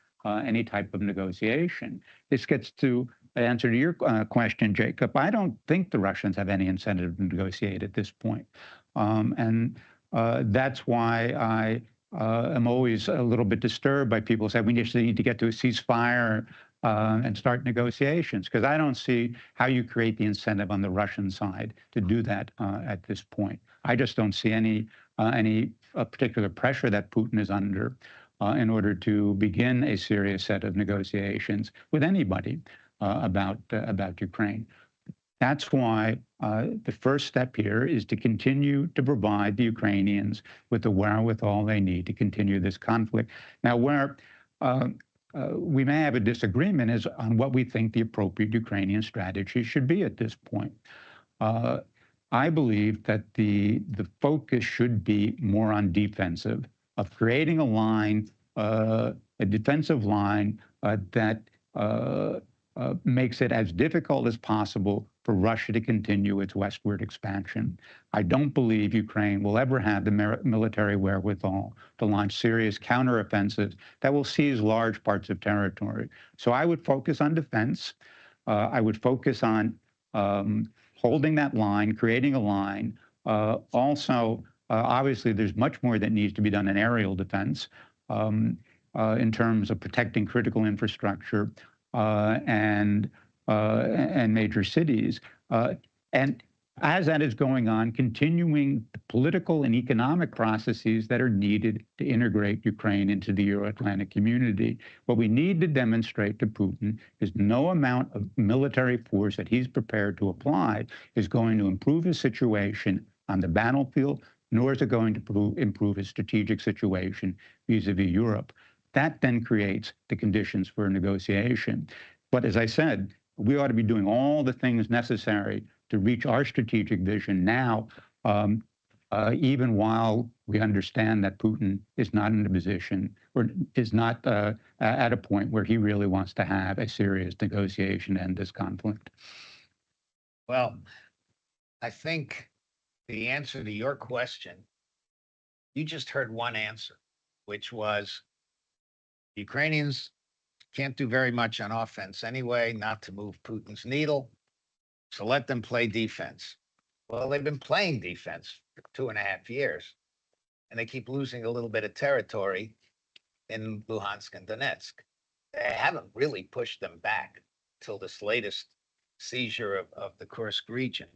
type of negotiation. This gets to answer to your question, Jacob. I don't think the Russians have any incentive to negotiate at this point. And that's why I am always a little bit disturbed by people say we just need to get to a ceasefire and start negotiations, because I don't see how you create the incentive on the Russian side to do that at this point. I just don't see any particular pressure that Putin is under in order to begin a serious set of negotiations with anybody about Ukraine. That's why the first step here is to continue to provide the Ukrainians with the wherewithal they need to continue this conflict. Now, where we may have a disagreement is on what we think the appropriate Ukrainian strategy should be at this point. I believe that the focus should be more on defensive, of creating a line, a defensive line that makes it as difficult as possible for Russia to continue its westward expansion. I don't believe Ukraine will ever have the military wherewithal to launch serious counteroffensives that will seize large parts of territory. So I would focus on defense. I would focus on holding that line, creating a line. Also, obviously, there's much more that needs to be done in aerial defense in terms of protecting critical infrastructure and major cities. And as that is going on, continuing the political and economic processes that are needed to integrate Ukraine into the Euro-Atlantic community. What we need to demonstrate to Putin is no amount of military force that he's prepared to apply is going to improve his situation on the battlefield, nor is it going to improve his strategic situation vis-a-vis Europe. That then creates the conditions for a negotiation. But as I said, we ought to be doing all the things necessary to reach our strategic vision now, even while we understand that Putin is not in a position or is not at a point where he really wants to have a serious negotiation to end this conflict. Well, I think the answer to your question, you just heard one answer, which was Ukrainians can't do very much on offense anyway, not to move Putin's needle. So let them play defense. Well, they've been playing defense for 2.5 years, and they keep losing a little bit of territory in Luhansk and Donetsk. They haven't really pushed them back till this latest seizure of the Kursk region.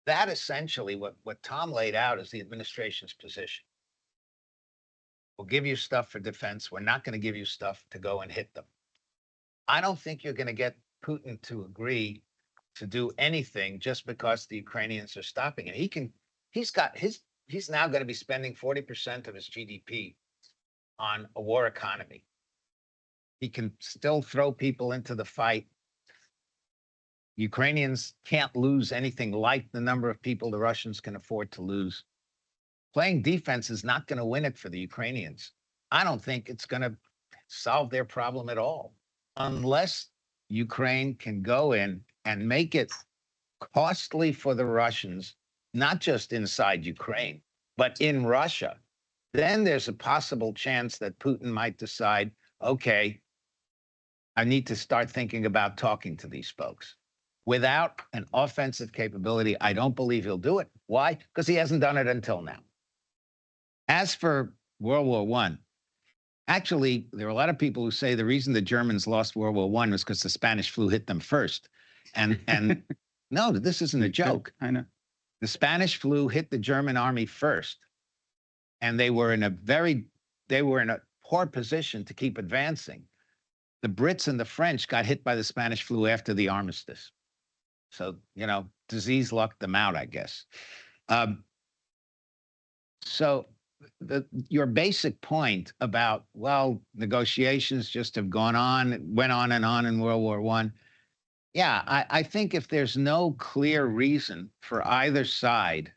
That essentially, what Tom laid out is the administration's position. We'll give you stuff for defense. We're not going to give you stuff to go and hit them. I don't think you're going to get Putin to agree to do anything just because the Ukrainians are stopping it. He's now going to be spending 40% of his GDP on a war economy. He can still throw people into the fight. Ukrainians can't lose anything like the number of people the Russians can afford to lose. Playing defense is not going to win it for the Ukrainians. I don't think it's going to solve their problem at all, unless Ukraine can go in and make it costly for the Russians, not just inside Ukraine, but in Russia. Then there's a possible chance that Putin might decide, okay, I need to start thinking about talking to these folks. Without an offensive capability, I don't believe he'll do it. Why? Because he hasn't done it until now. As for World War I, actually, there are a lot of people who say the reason the Germans lost World War I was because the Spanish flu hit them first. And no, this isn't a joke. I know. The Spanish flu hit the German army first, and they were in a poor position to keep advancing. The Brits and the French got hit by the Spanish flu after the armistice. So, disease lucked them out, I guess. So your basic point about, well, negotiations just have went on and on in World War I. Yeah, I think if there's no clear reason for either side,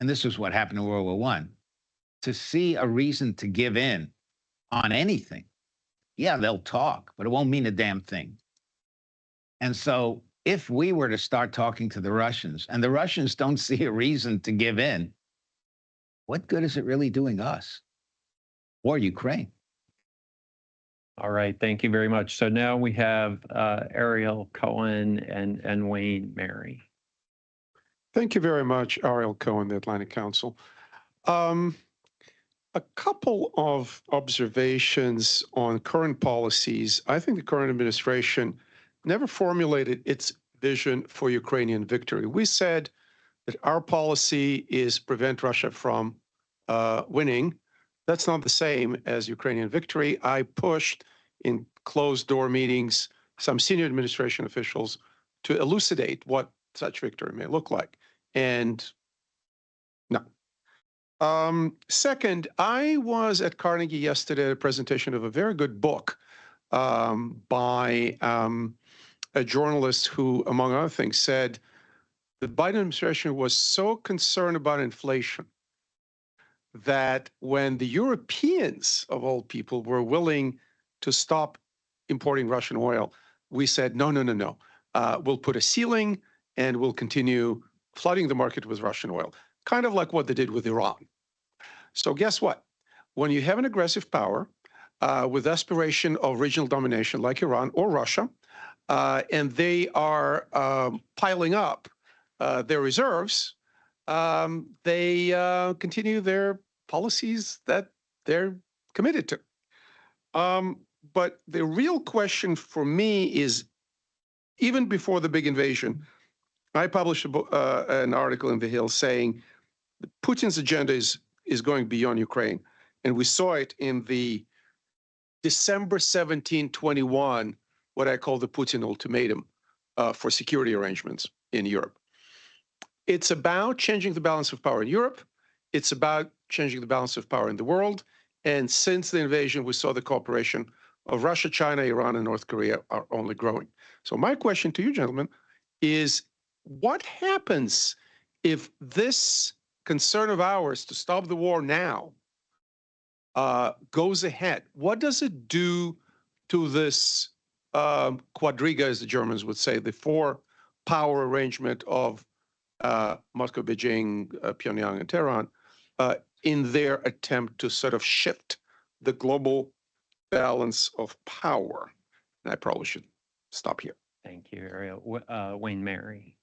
and this is what happened in World War I, to see a reason to give in on anything, yeah, they'll talk, but it won't mean a damn thing. And so if we were to start talking to the Russians, and the Russians don't see a reason to give in, what good is it really doing us or Ukraine? All right, thank you very much. So now we have Ariel Cohen and Wayne Mary. Thank you very much, Ariel Cohen, the Atlantic Council. A couple of observations on current policies. I think the current administration never formulated its vision for Ukrainian victory. We said that our policy is prevent Russia from winning. That's not the same as Ukrainian victory. I pushed in closed-door meetings some senior administration officials to elucidate what such victory may look like. And no. Second, I was at Carnegie yesterday at a presentation of a very good book by a journalist who, among other things, said the Biden administration was so concerned about inflation that when the Europeans, of all people, were willing to stop importing Russian oil, we said, no, no, no, no. We'll put a ceiling and we'll continue flooding the market with Russian oil, kind of like what they did with Iran. So guess what? When you have an aggressive power with aspiration of regional domination like Iran or Russia, and they are piling up their reserves, they continue their policies that they're committed to. But the real question for me is, even before the big invasion, I published an article in The Hill saying Putin's agenda is going beyond Ukraine. And we saw it in the December 17, 21, what I call the Putin ultimatum for security arrangements in Europe. It's about changing the balance of power in Europe. It's about changing the balance of power in the world. And since the invasion, we saw the cooperation of Russia, China, Iran, and North Korea are only growing. So my question to you, gentlemen, is what happens if this concern of ours to stop the war now goes ahead? What does it do to this quadriga, as the Germans would say, the four-power arrangement of Moscow, Beijing, Pyongyang, and Tehran in their attempt to sort of shift the global balance of power? And I probably should stop here. Thank you, Ariel. Wayne Mary.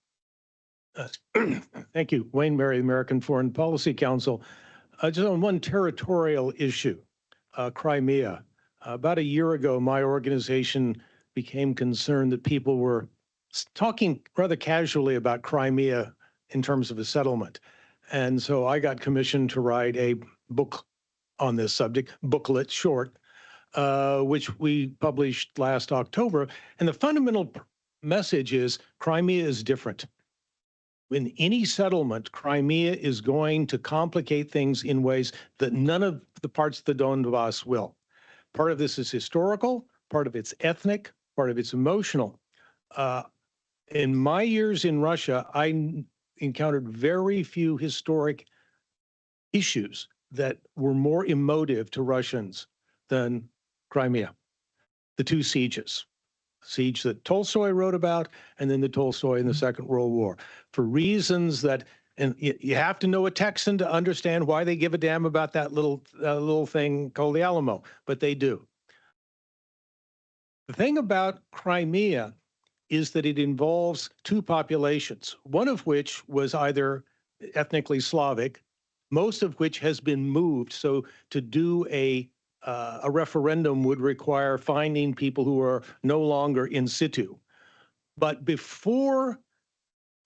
Thank you. Wayne Mary, American Foreign Policy Council. Just on one territorial issue, Crimea. About a year ago, my organization became concerned that people were talking rather casually about Crimea in terms of a settlement. And so I got commissioned to write a book on this subject, booklet, short. which we published last October. And the fundamental message is Crimea is different. In any settlement, Crimea is going to complicate things in ways that none of the parts of the Donbass will. Part of this is historical, part of it's ethnic, part of it's emotional. In my years in Russia, I encountered very few historic issues that were more emotive to Russians than Crimea. The two sieges. Siege that Tolstoy wrote about, and then the Tolstoy in the Second World War, for reasons that, and you have to know a Texan to understand why they give a damn about that little thing called the Alamo, but they do. The thing about Crimea is that it involves two populations, one of which was either ethnically Slavic, most of which has been moved. So to do a referendum would require finding people who are no longer in situ. But before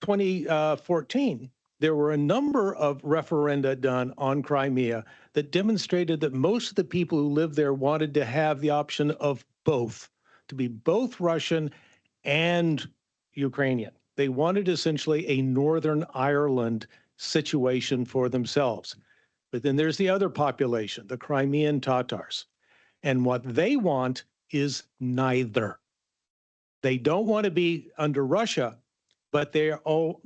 2014, there were a number of referenda done on Crimea that demonstrated that most of the people who lived there wanted to have the option of both, to be both Russian and Ukrainian. They wanted essentially a Northern Ireland situation for themselves. But then there's the other population, the Crimean Tatars. And what they want is neither. They don't want to be under Russia, but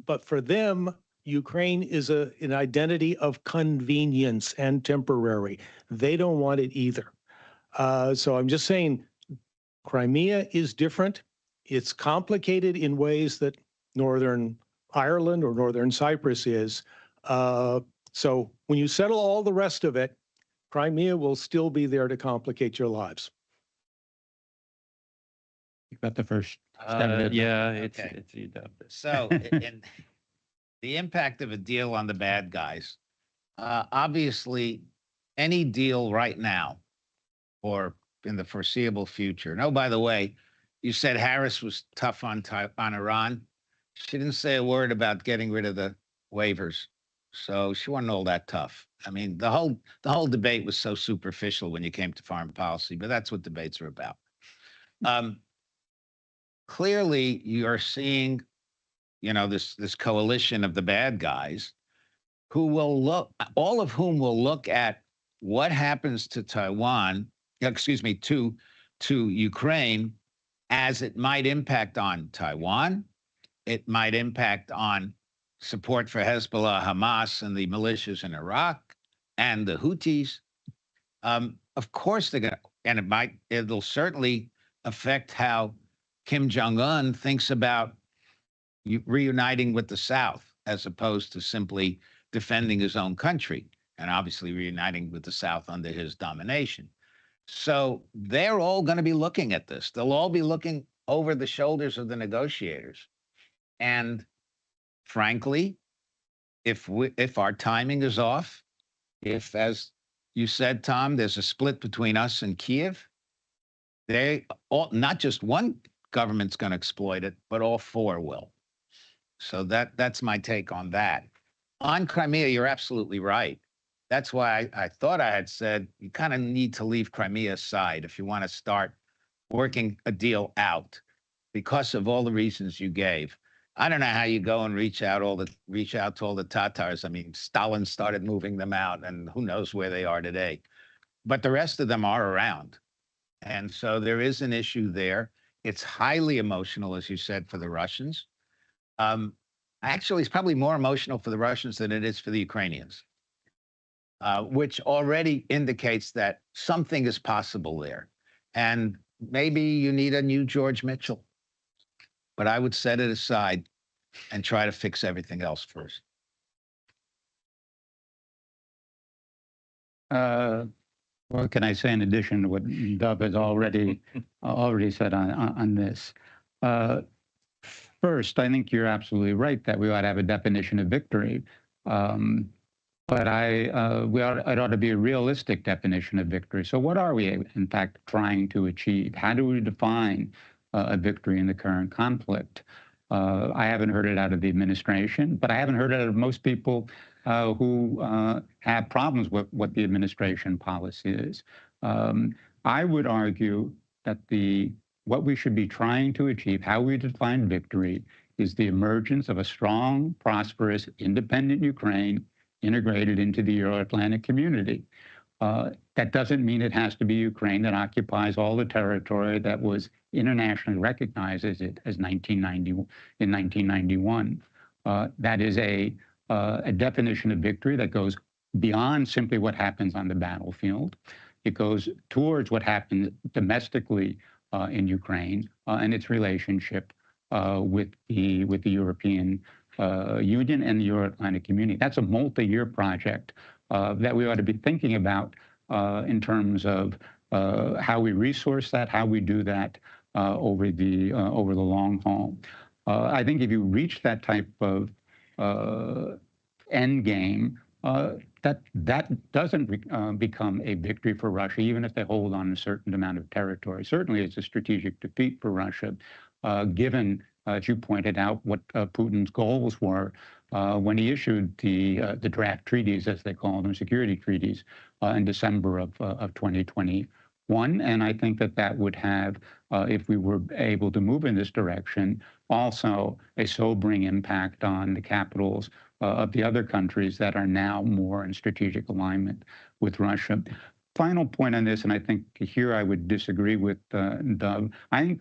but for them, Ukraine is an identity of convenience and temporary. They don't want it either. So I'm just saying, Crimea is different. It's complicated in ways that Northern Ireland or Northern Cyprus is. So when you settle all the rest of it, Crimea will still be there to complicate your lives. You got the first step of it. Yeah, Okay. it's you, Dov. So, in the impact of a deal on the bad guys, obviously, any deal right now or in the foreseeable future. No, by the way, you said Harris was tough on Iran. She didn't say a word about getting rid of the waivers, so she wasn't all that tough. I mean, the whole debate was so superficial when you came to foreign policy, but that's what debates are about. Clearly, you are seeing, this coalition of the bad guys, who will look, all of whom will look at what happens to to Ukraine, as it might impact on Taiwan. It might impact on support for Hezbollah, Hamas, and the militias in Iraq, and the Houthis. Of course, they're going to, and it'll certainly affect how Kim Jong-un thinks about reuniting with the South, as opposed to simply defending his own country, and obviously reuniting with the South under his domination. So they're all going to be looking at this. They'll all be looking over the shoulders of the negotiators. And frankly, if our timing is off, if, as you said, Tom, there's a split between us and Kyiv, not just one government's going to exploit it, but all four will. So that's my take on that. On Crimea, you're absolutely right. That's why I thought I had said you kind of need to leave Crimea aside if you want to start working a deal out, because of all the reasons you gave. I don't know how you go and reach out to all the Tatars. I mean, Stalin started moving them out, and who knows where they are today. But the rest of them are around. And so there is an issue there. It's highly emotional, as you said, for the Russians. Actually, it's probably more emotional for the Russians than it is for the Ukrainians, which already indicates that something is possible there. And maybe you need a new George Mitchell, but I would set it aside and try to fix everything else first. What can I say in addition to what Dov has already said on this? First, I think you're absolutely right that we ought to have a definition of victory. But it ought to be a realistic definition of victory. So what are we, in fact, trying to achieve? How do we define a victory in the current conflict? I haven't heard it out of the administration, but I haven't heard it out of most people who have problems with what the administration policy is. I would argue that what we should be trying to achieve, how we define victory, is the emergence of a strong, prosperous, independent Ukraine integrated into the Euro-Atlantic community. That doesn't mean it has to be Ukraine that occupies all the territory that was internationally recognized as 1990 in 1991. That is a definition of victory that goes beyond simply what happens on the battlefield. It goes towards what happens domestically in Ukraine and its relationship with the European Union and the Euro-Atlantic community. That's a multi-year project that we ought to be thinking about in terms of how we resource that, how we do that over the long haul. I think if you reach that type of end game, that doesn't become a victory for Russia, even if they hold on a certain amount of territory. Certainly, it's a strategic defeat for Russia, given, as you pointed out, what Putin's goals were when he issued the draft treaties, as they call them, security treaties, in December of 2021. And I think that would have, if we were able to move in this direction, also a sobering impact on the capitals of the other countries that are now more in strategic alignment with Russia. Final point on this, and I think here I would disagree with Dov. I think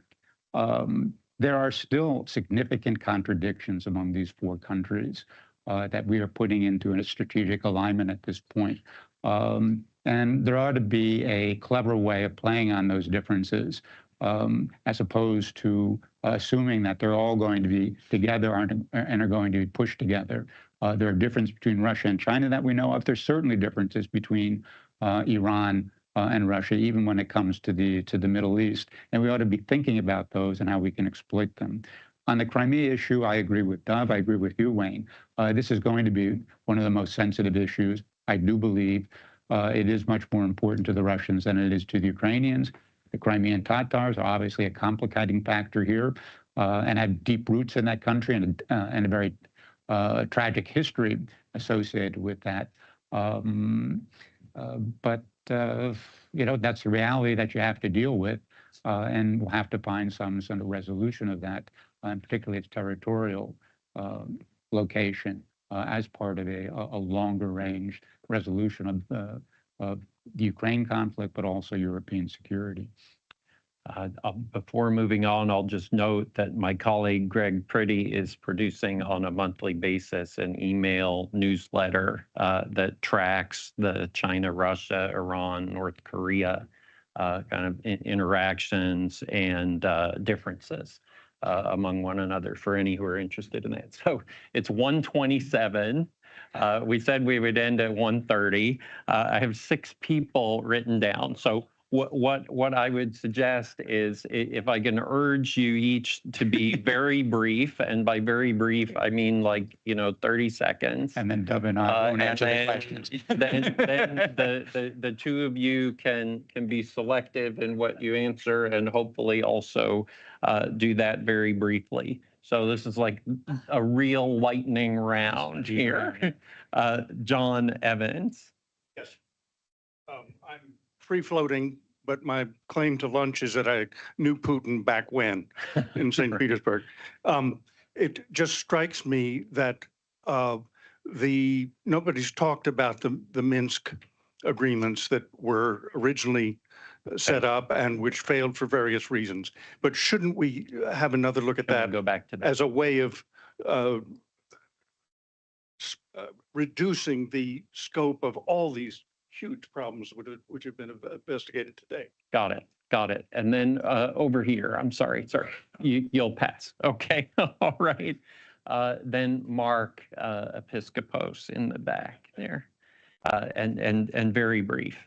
there are still significant contradictions among these four countries that we are putting into a strategic alignment at this point. And there ought to be a clever way of playing on those differences, as opposed to assuming that they're all going to be together and are going to be pushed together. There are differences between Russia and China that we know of. There's certainly differences between Iran and Russia, even when it comes to the Middle East. And we ought to be thinking about those and how we can exploit them. On the Crimea issue, I agree with Dov. I agree with you, Wayne. This is going to be one of the most sensitive issues. I do believe it is much more important to the Russians than it is to the Ukrainians. The Crimean Tatars are obviously a complicating factor here and have deep roots in that country and a very tragic history associated with that. But you know, that's the reality that you have to deal with, and we'll have to find some sort of resolution of that, and particularly its territorial location as part of a longer range resolution of the Ukraine conflict, but also European security. Before moving on, I'll just note that my colleague Greg Priddy is producing on a monthly basis an email newsletter that tracks the China, Russia, Iran, North Korea kind of interactions and differences among one another for any who are interested in that. So it's 1:27. We said we would end at 1:30. I have 6 people written down. So what I would suggest is, if I can urge you each to be very brief, and by very brief I mean, like, 30 seconds. And then Dov and I won't answer the questions. Then the two of you can be selective in what you answer, and hopefully also do that very briefly. So this is like a real lightning round here. John Evans. Yes. I'm free-floating, but my claim to lunch is that I knew Putin back when in St. Petersburg. It just strikes me that nobody's talked about the Minsk agreements that were originally set up and which failed for various reasons. But shouldn't we have another look at that, go back to that as a way of reducing the scope of all these huge problems which have been investigated today? Got it. And then over here, I'm sorry, you'll pass. Okay, all right. Then Mark Episcopos in the back there, and very brief.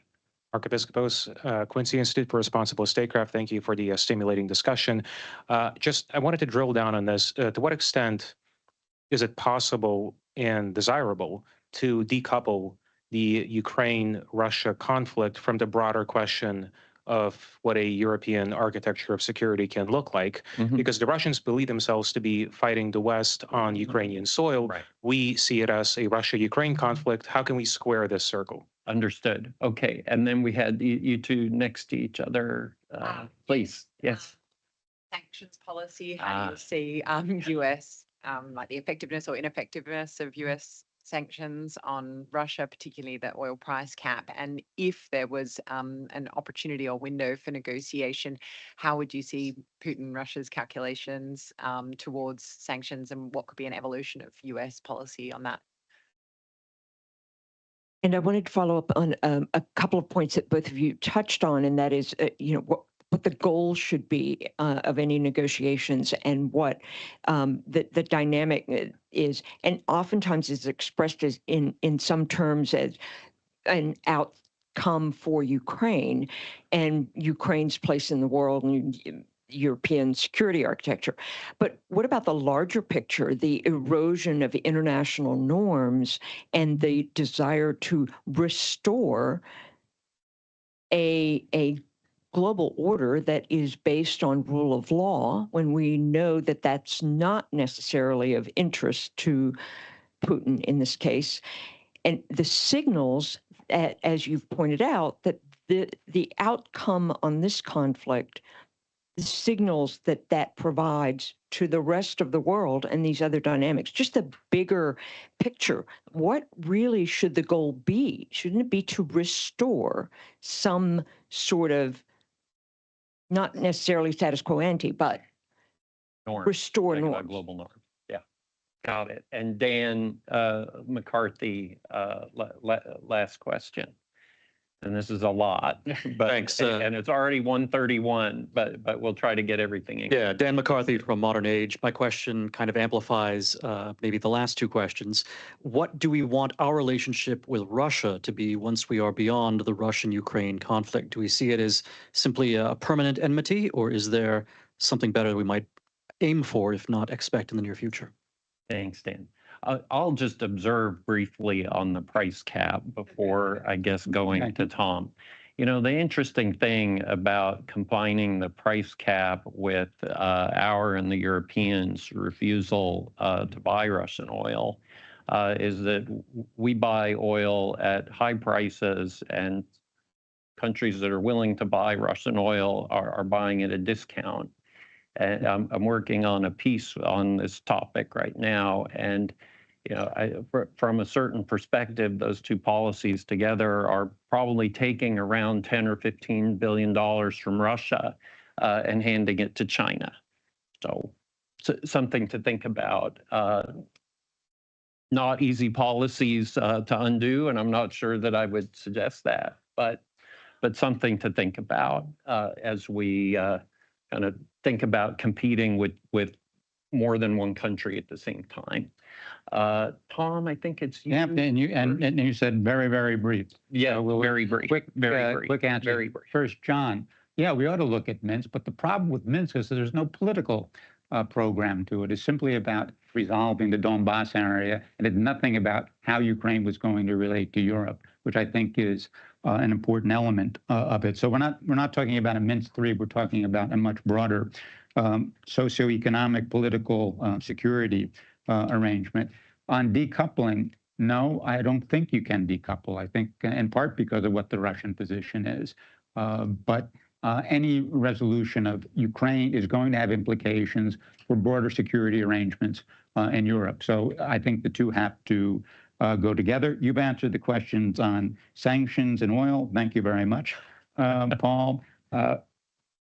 Mark Episcopos, Quincy Institute for Responsible Statecraft. Thank you for the stimulating discussion. I wanted to drill down on this. To what extent is it possible and desirable to decouple the Ukraine-Russia conflict from the broader question of what a European architecture of security can look like? Mm-hmm. Because the Russians believe themselves to be fighting the West on Ukrainian soil. Right. We see it as a Russia-Ukraine conflict. How can we square this circle? understood. Okay, and then we had you two next to each other. Please, yes. Sanctions policy, how do you see US, like the effectiveness or ineffectiveness of US sanctions on Russia, particularly the oil price cap? And if there was an opportunity or window for negotiation, how would you see Putin, Russia's calculations towards sanctions, and what could be an evolution of US policy on that? And I wanted to follow up on a couple of points that both of you touched on, and that is, what the goal should be of any negotiations, and what the dynamic is, and oftentimes is expressed as in some terms as an outcome for Ukraine and Ukraine's place in the world and European security architecture. But what about the larger picture, the erosion of international norms and the desire to restore a global order that is based on rule of law, when we know that that's not necessarily of interest to Putin in this case? And the signals, as you've pointed out, that the outcome on this conflict, the signals that provides to the rest of the world and these other dynamics, just the bigger picture. What really should the goal be? Shouldn't it be to restore some sort of, not necessarily status quo ante, but Norm. restore Talking about norms? global norms. Yeah, got it. And Dan McCarthy, last question. And this is a lot, but Thanks. And it's already 1:31, but we'll try to get everything in. Yeah, Dan McCarthy from Modern Age. My question kind of amplifies maybe the last two questions. What do we want our relationship with Russia to be once we are beyond the Russian-Ukraine conflict? Do we see it as simply a permanent enmity, or is there something better we might aim for, if not expect in the near future? Thanks, Dan. I'll just observe briefly on the price cap before, I guess, going to Tom. You know, the interesting thing about combining the price cap with our and the Europeans' refusal to buy Russian oil is that we buy oil at high prices, and countries that are willing to buy Russian oil are buying at a discount. And I'm working on a piece on this topic right now, and you know, from a certain perspective, those two policies together are probably taking around $10 or $15 billion from Russia and handing it to China. So something to think about. Not easy policies to undo, and I'm not sure that I would suggest that, but something to think about as we kind of think about competing with more than one country at the same time. Tom, I think it's you. Yeah, and you said very, very brief. Yeah, So very brief. Quick, very brief. quick answer. Very brief. First, John. Yeah, we ought to look at Minsk, but the problem with Minsk is that there's no political program to it. It's simply about resolving the Donbass area, and it's nothing about how Ukraine was going to relate to Europe, which I think is an important element of it. So we're not talking about a Minsk III. We're talking about a much broader socioeconomic, political security arrangement. On decoupling, no, I don't think you can decouple. I think in part because of what the Russian position is. But any resolution of Ukraine is going to have implications for border security arrangements in Europe. So I think the two have to go together. You've answered the questions on sanctions and oil. Thank you very much, Paul.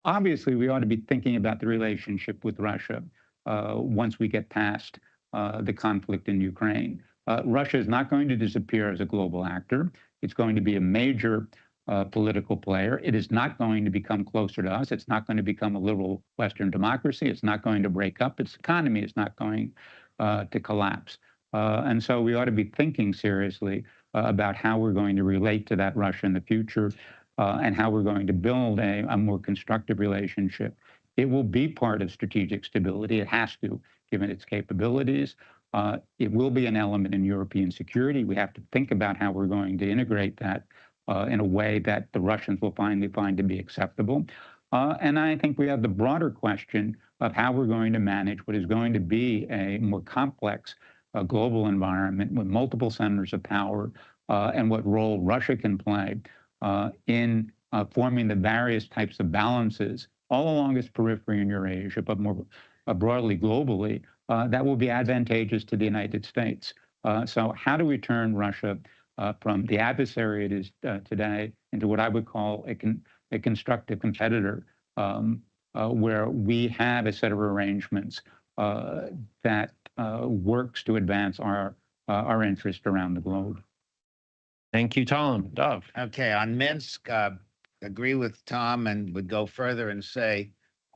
Obviously, we ought to be thinking about the relationship with Russia once we get past the conflict in Ukraine. Russia is not going to disappear as a global actor. It's going to be a major political player. It is not going to become closer to us. It's not going to become a liberal Western democracy. It's not going to break up. Its economy is not going to collapse. And so we ought to be thinking seriously about how we're going to relate to that Russia in the future and how we're going to build a more constructive relationship. It will be part of strategic stability. It has to, given its capabilities. It will be an element in European security. We have to think about how we're going to integrate that in a way that the Russians will finally find to be acceptable. And I think we have the broader question of how we're going to manage what is going to be a more complex global environment with multiple centers of power, and what role Russia can play in forming the various types of balances all along its periphery in Eurasia, but more broadly globally, that will be advantageous to the United States. So how do we turn Russia from the adversary it is today into what I would call a constructive competitor, where we have a set of arrangements that works to advance our interest around the globe? Thank you, Tom. Dov. Okay, on Minsk, agree with Tom and would go further and say,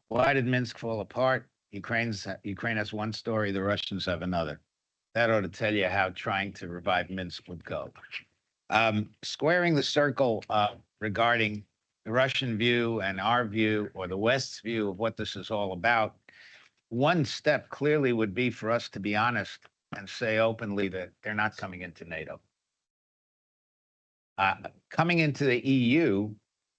why did Minsk fall apart? Ukraine has one story, the Russians have another. That ought to tell you how trying to revive Minsk would go. Squaring the circle regarding the Russian view and our view, or the West's view of what this is all about, one step clearly would be for us to be honest and say openly that they're not coming into NATO. Coming into the EU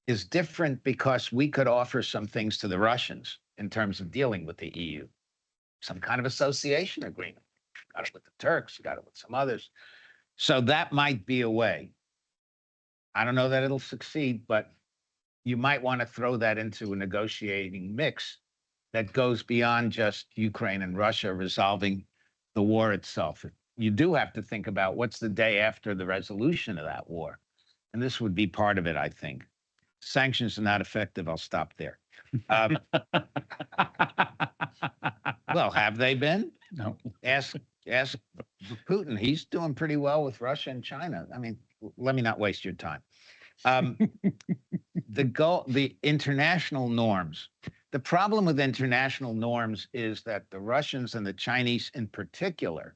is different because we could offer some things to the Russians in terms of dealing with the EU. Some kind of association agreement. Got it with the Turks, got it with some others. So that might be a way. I don't know that it'll succeed, but you might want to throw that into a negotiating mix that goes beyond just Ukraine and Russia resolving the war itself. You do have to think about what's the day after the resolution of that war. And this would be part of it, I think. Sanctions are not effective. I'll stop there. Well, have they been? No. Ask Putin. He's doing pretty well with Russia and China. I mean, let me not waste your time. The international norms. The problem with international norms is that the Russians and the Chinese in particular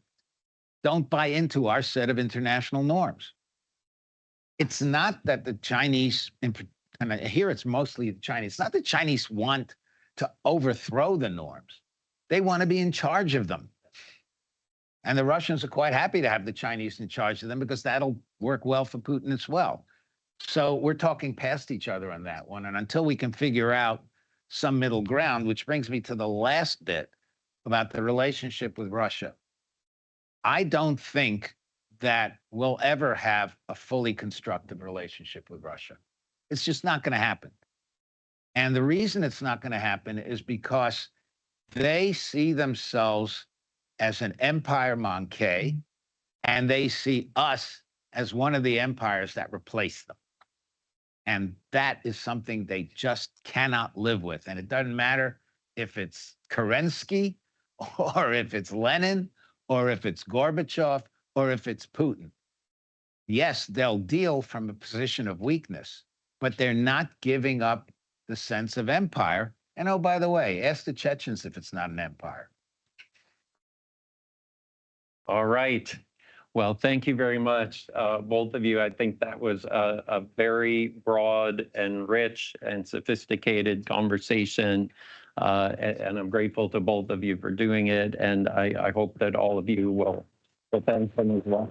don't buy into our set of international norms. It's not that the Chinese, and here it's mostly the Chinese, it's not the Chinese want to overthrow the norms. They want to be in charge of them. And the Russians are quite happy to have the Chinese in charge of them because that'll work well for Putin as well. So we're talking past each other on that one. And until we can figure out some middle ground, which brings me to the last bit about the relationship with Russia. I don't think that we'll ever have a fully constructive relationship with Russia. It's just not going to happen. And the reason it's not going to happen is because they see themselves as an empire manqué, and they see us as one of the empires that replaced them. And that is something they just cannot live with. And it doesn't matter if it's Kerensky, or if it's Lenin, or if it's Gorbachev, or if it's Putin. Yes, they'll deal from a position of weakness, but they're not giving up the sense of empire. And oh, by the way, ask the Chechens if it's not an empire. All right. Well, thank you very much, both of you. I think that was a very broad and rich and sophisticated conversation. And I'm grateful to both of you for doing it. And I hope that all of you will thank them as well.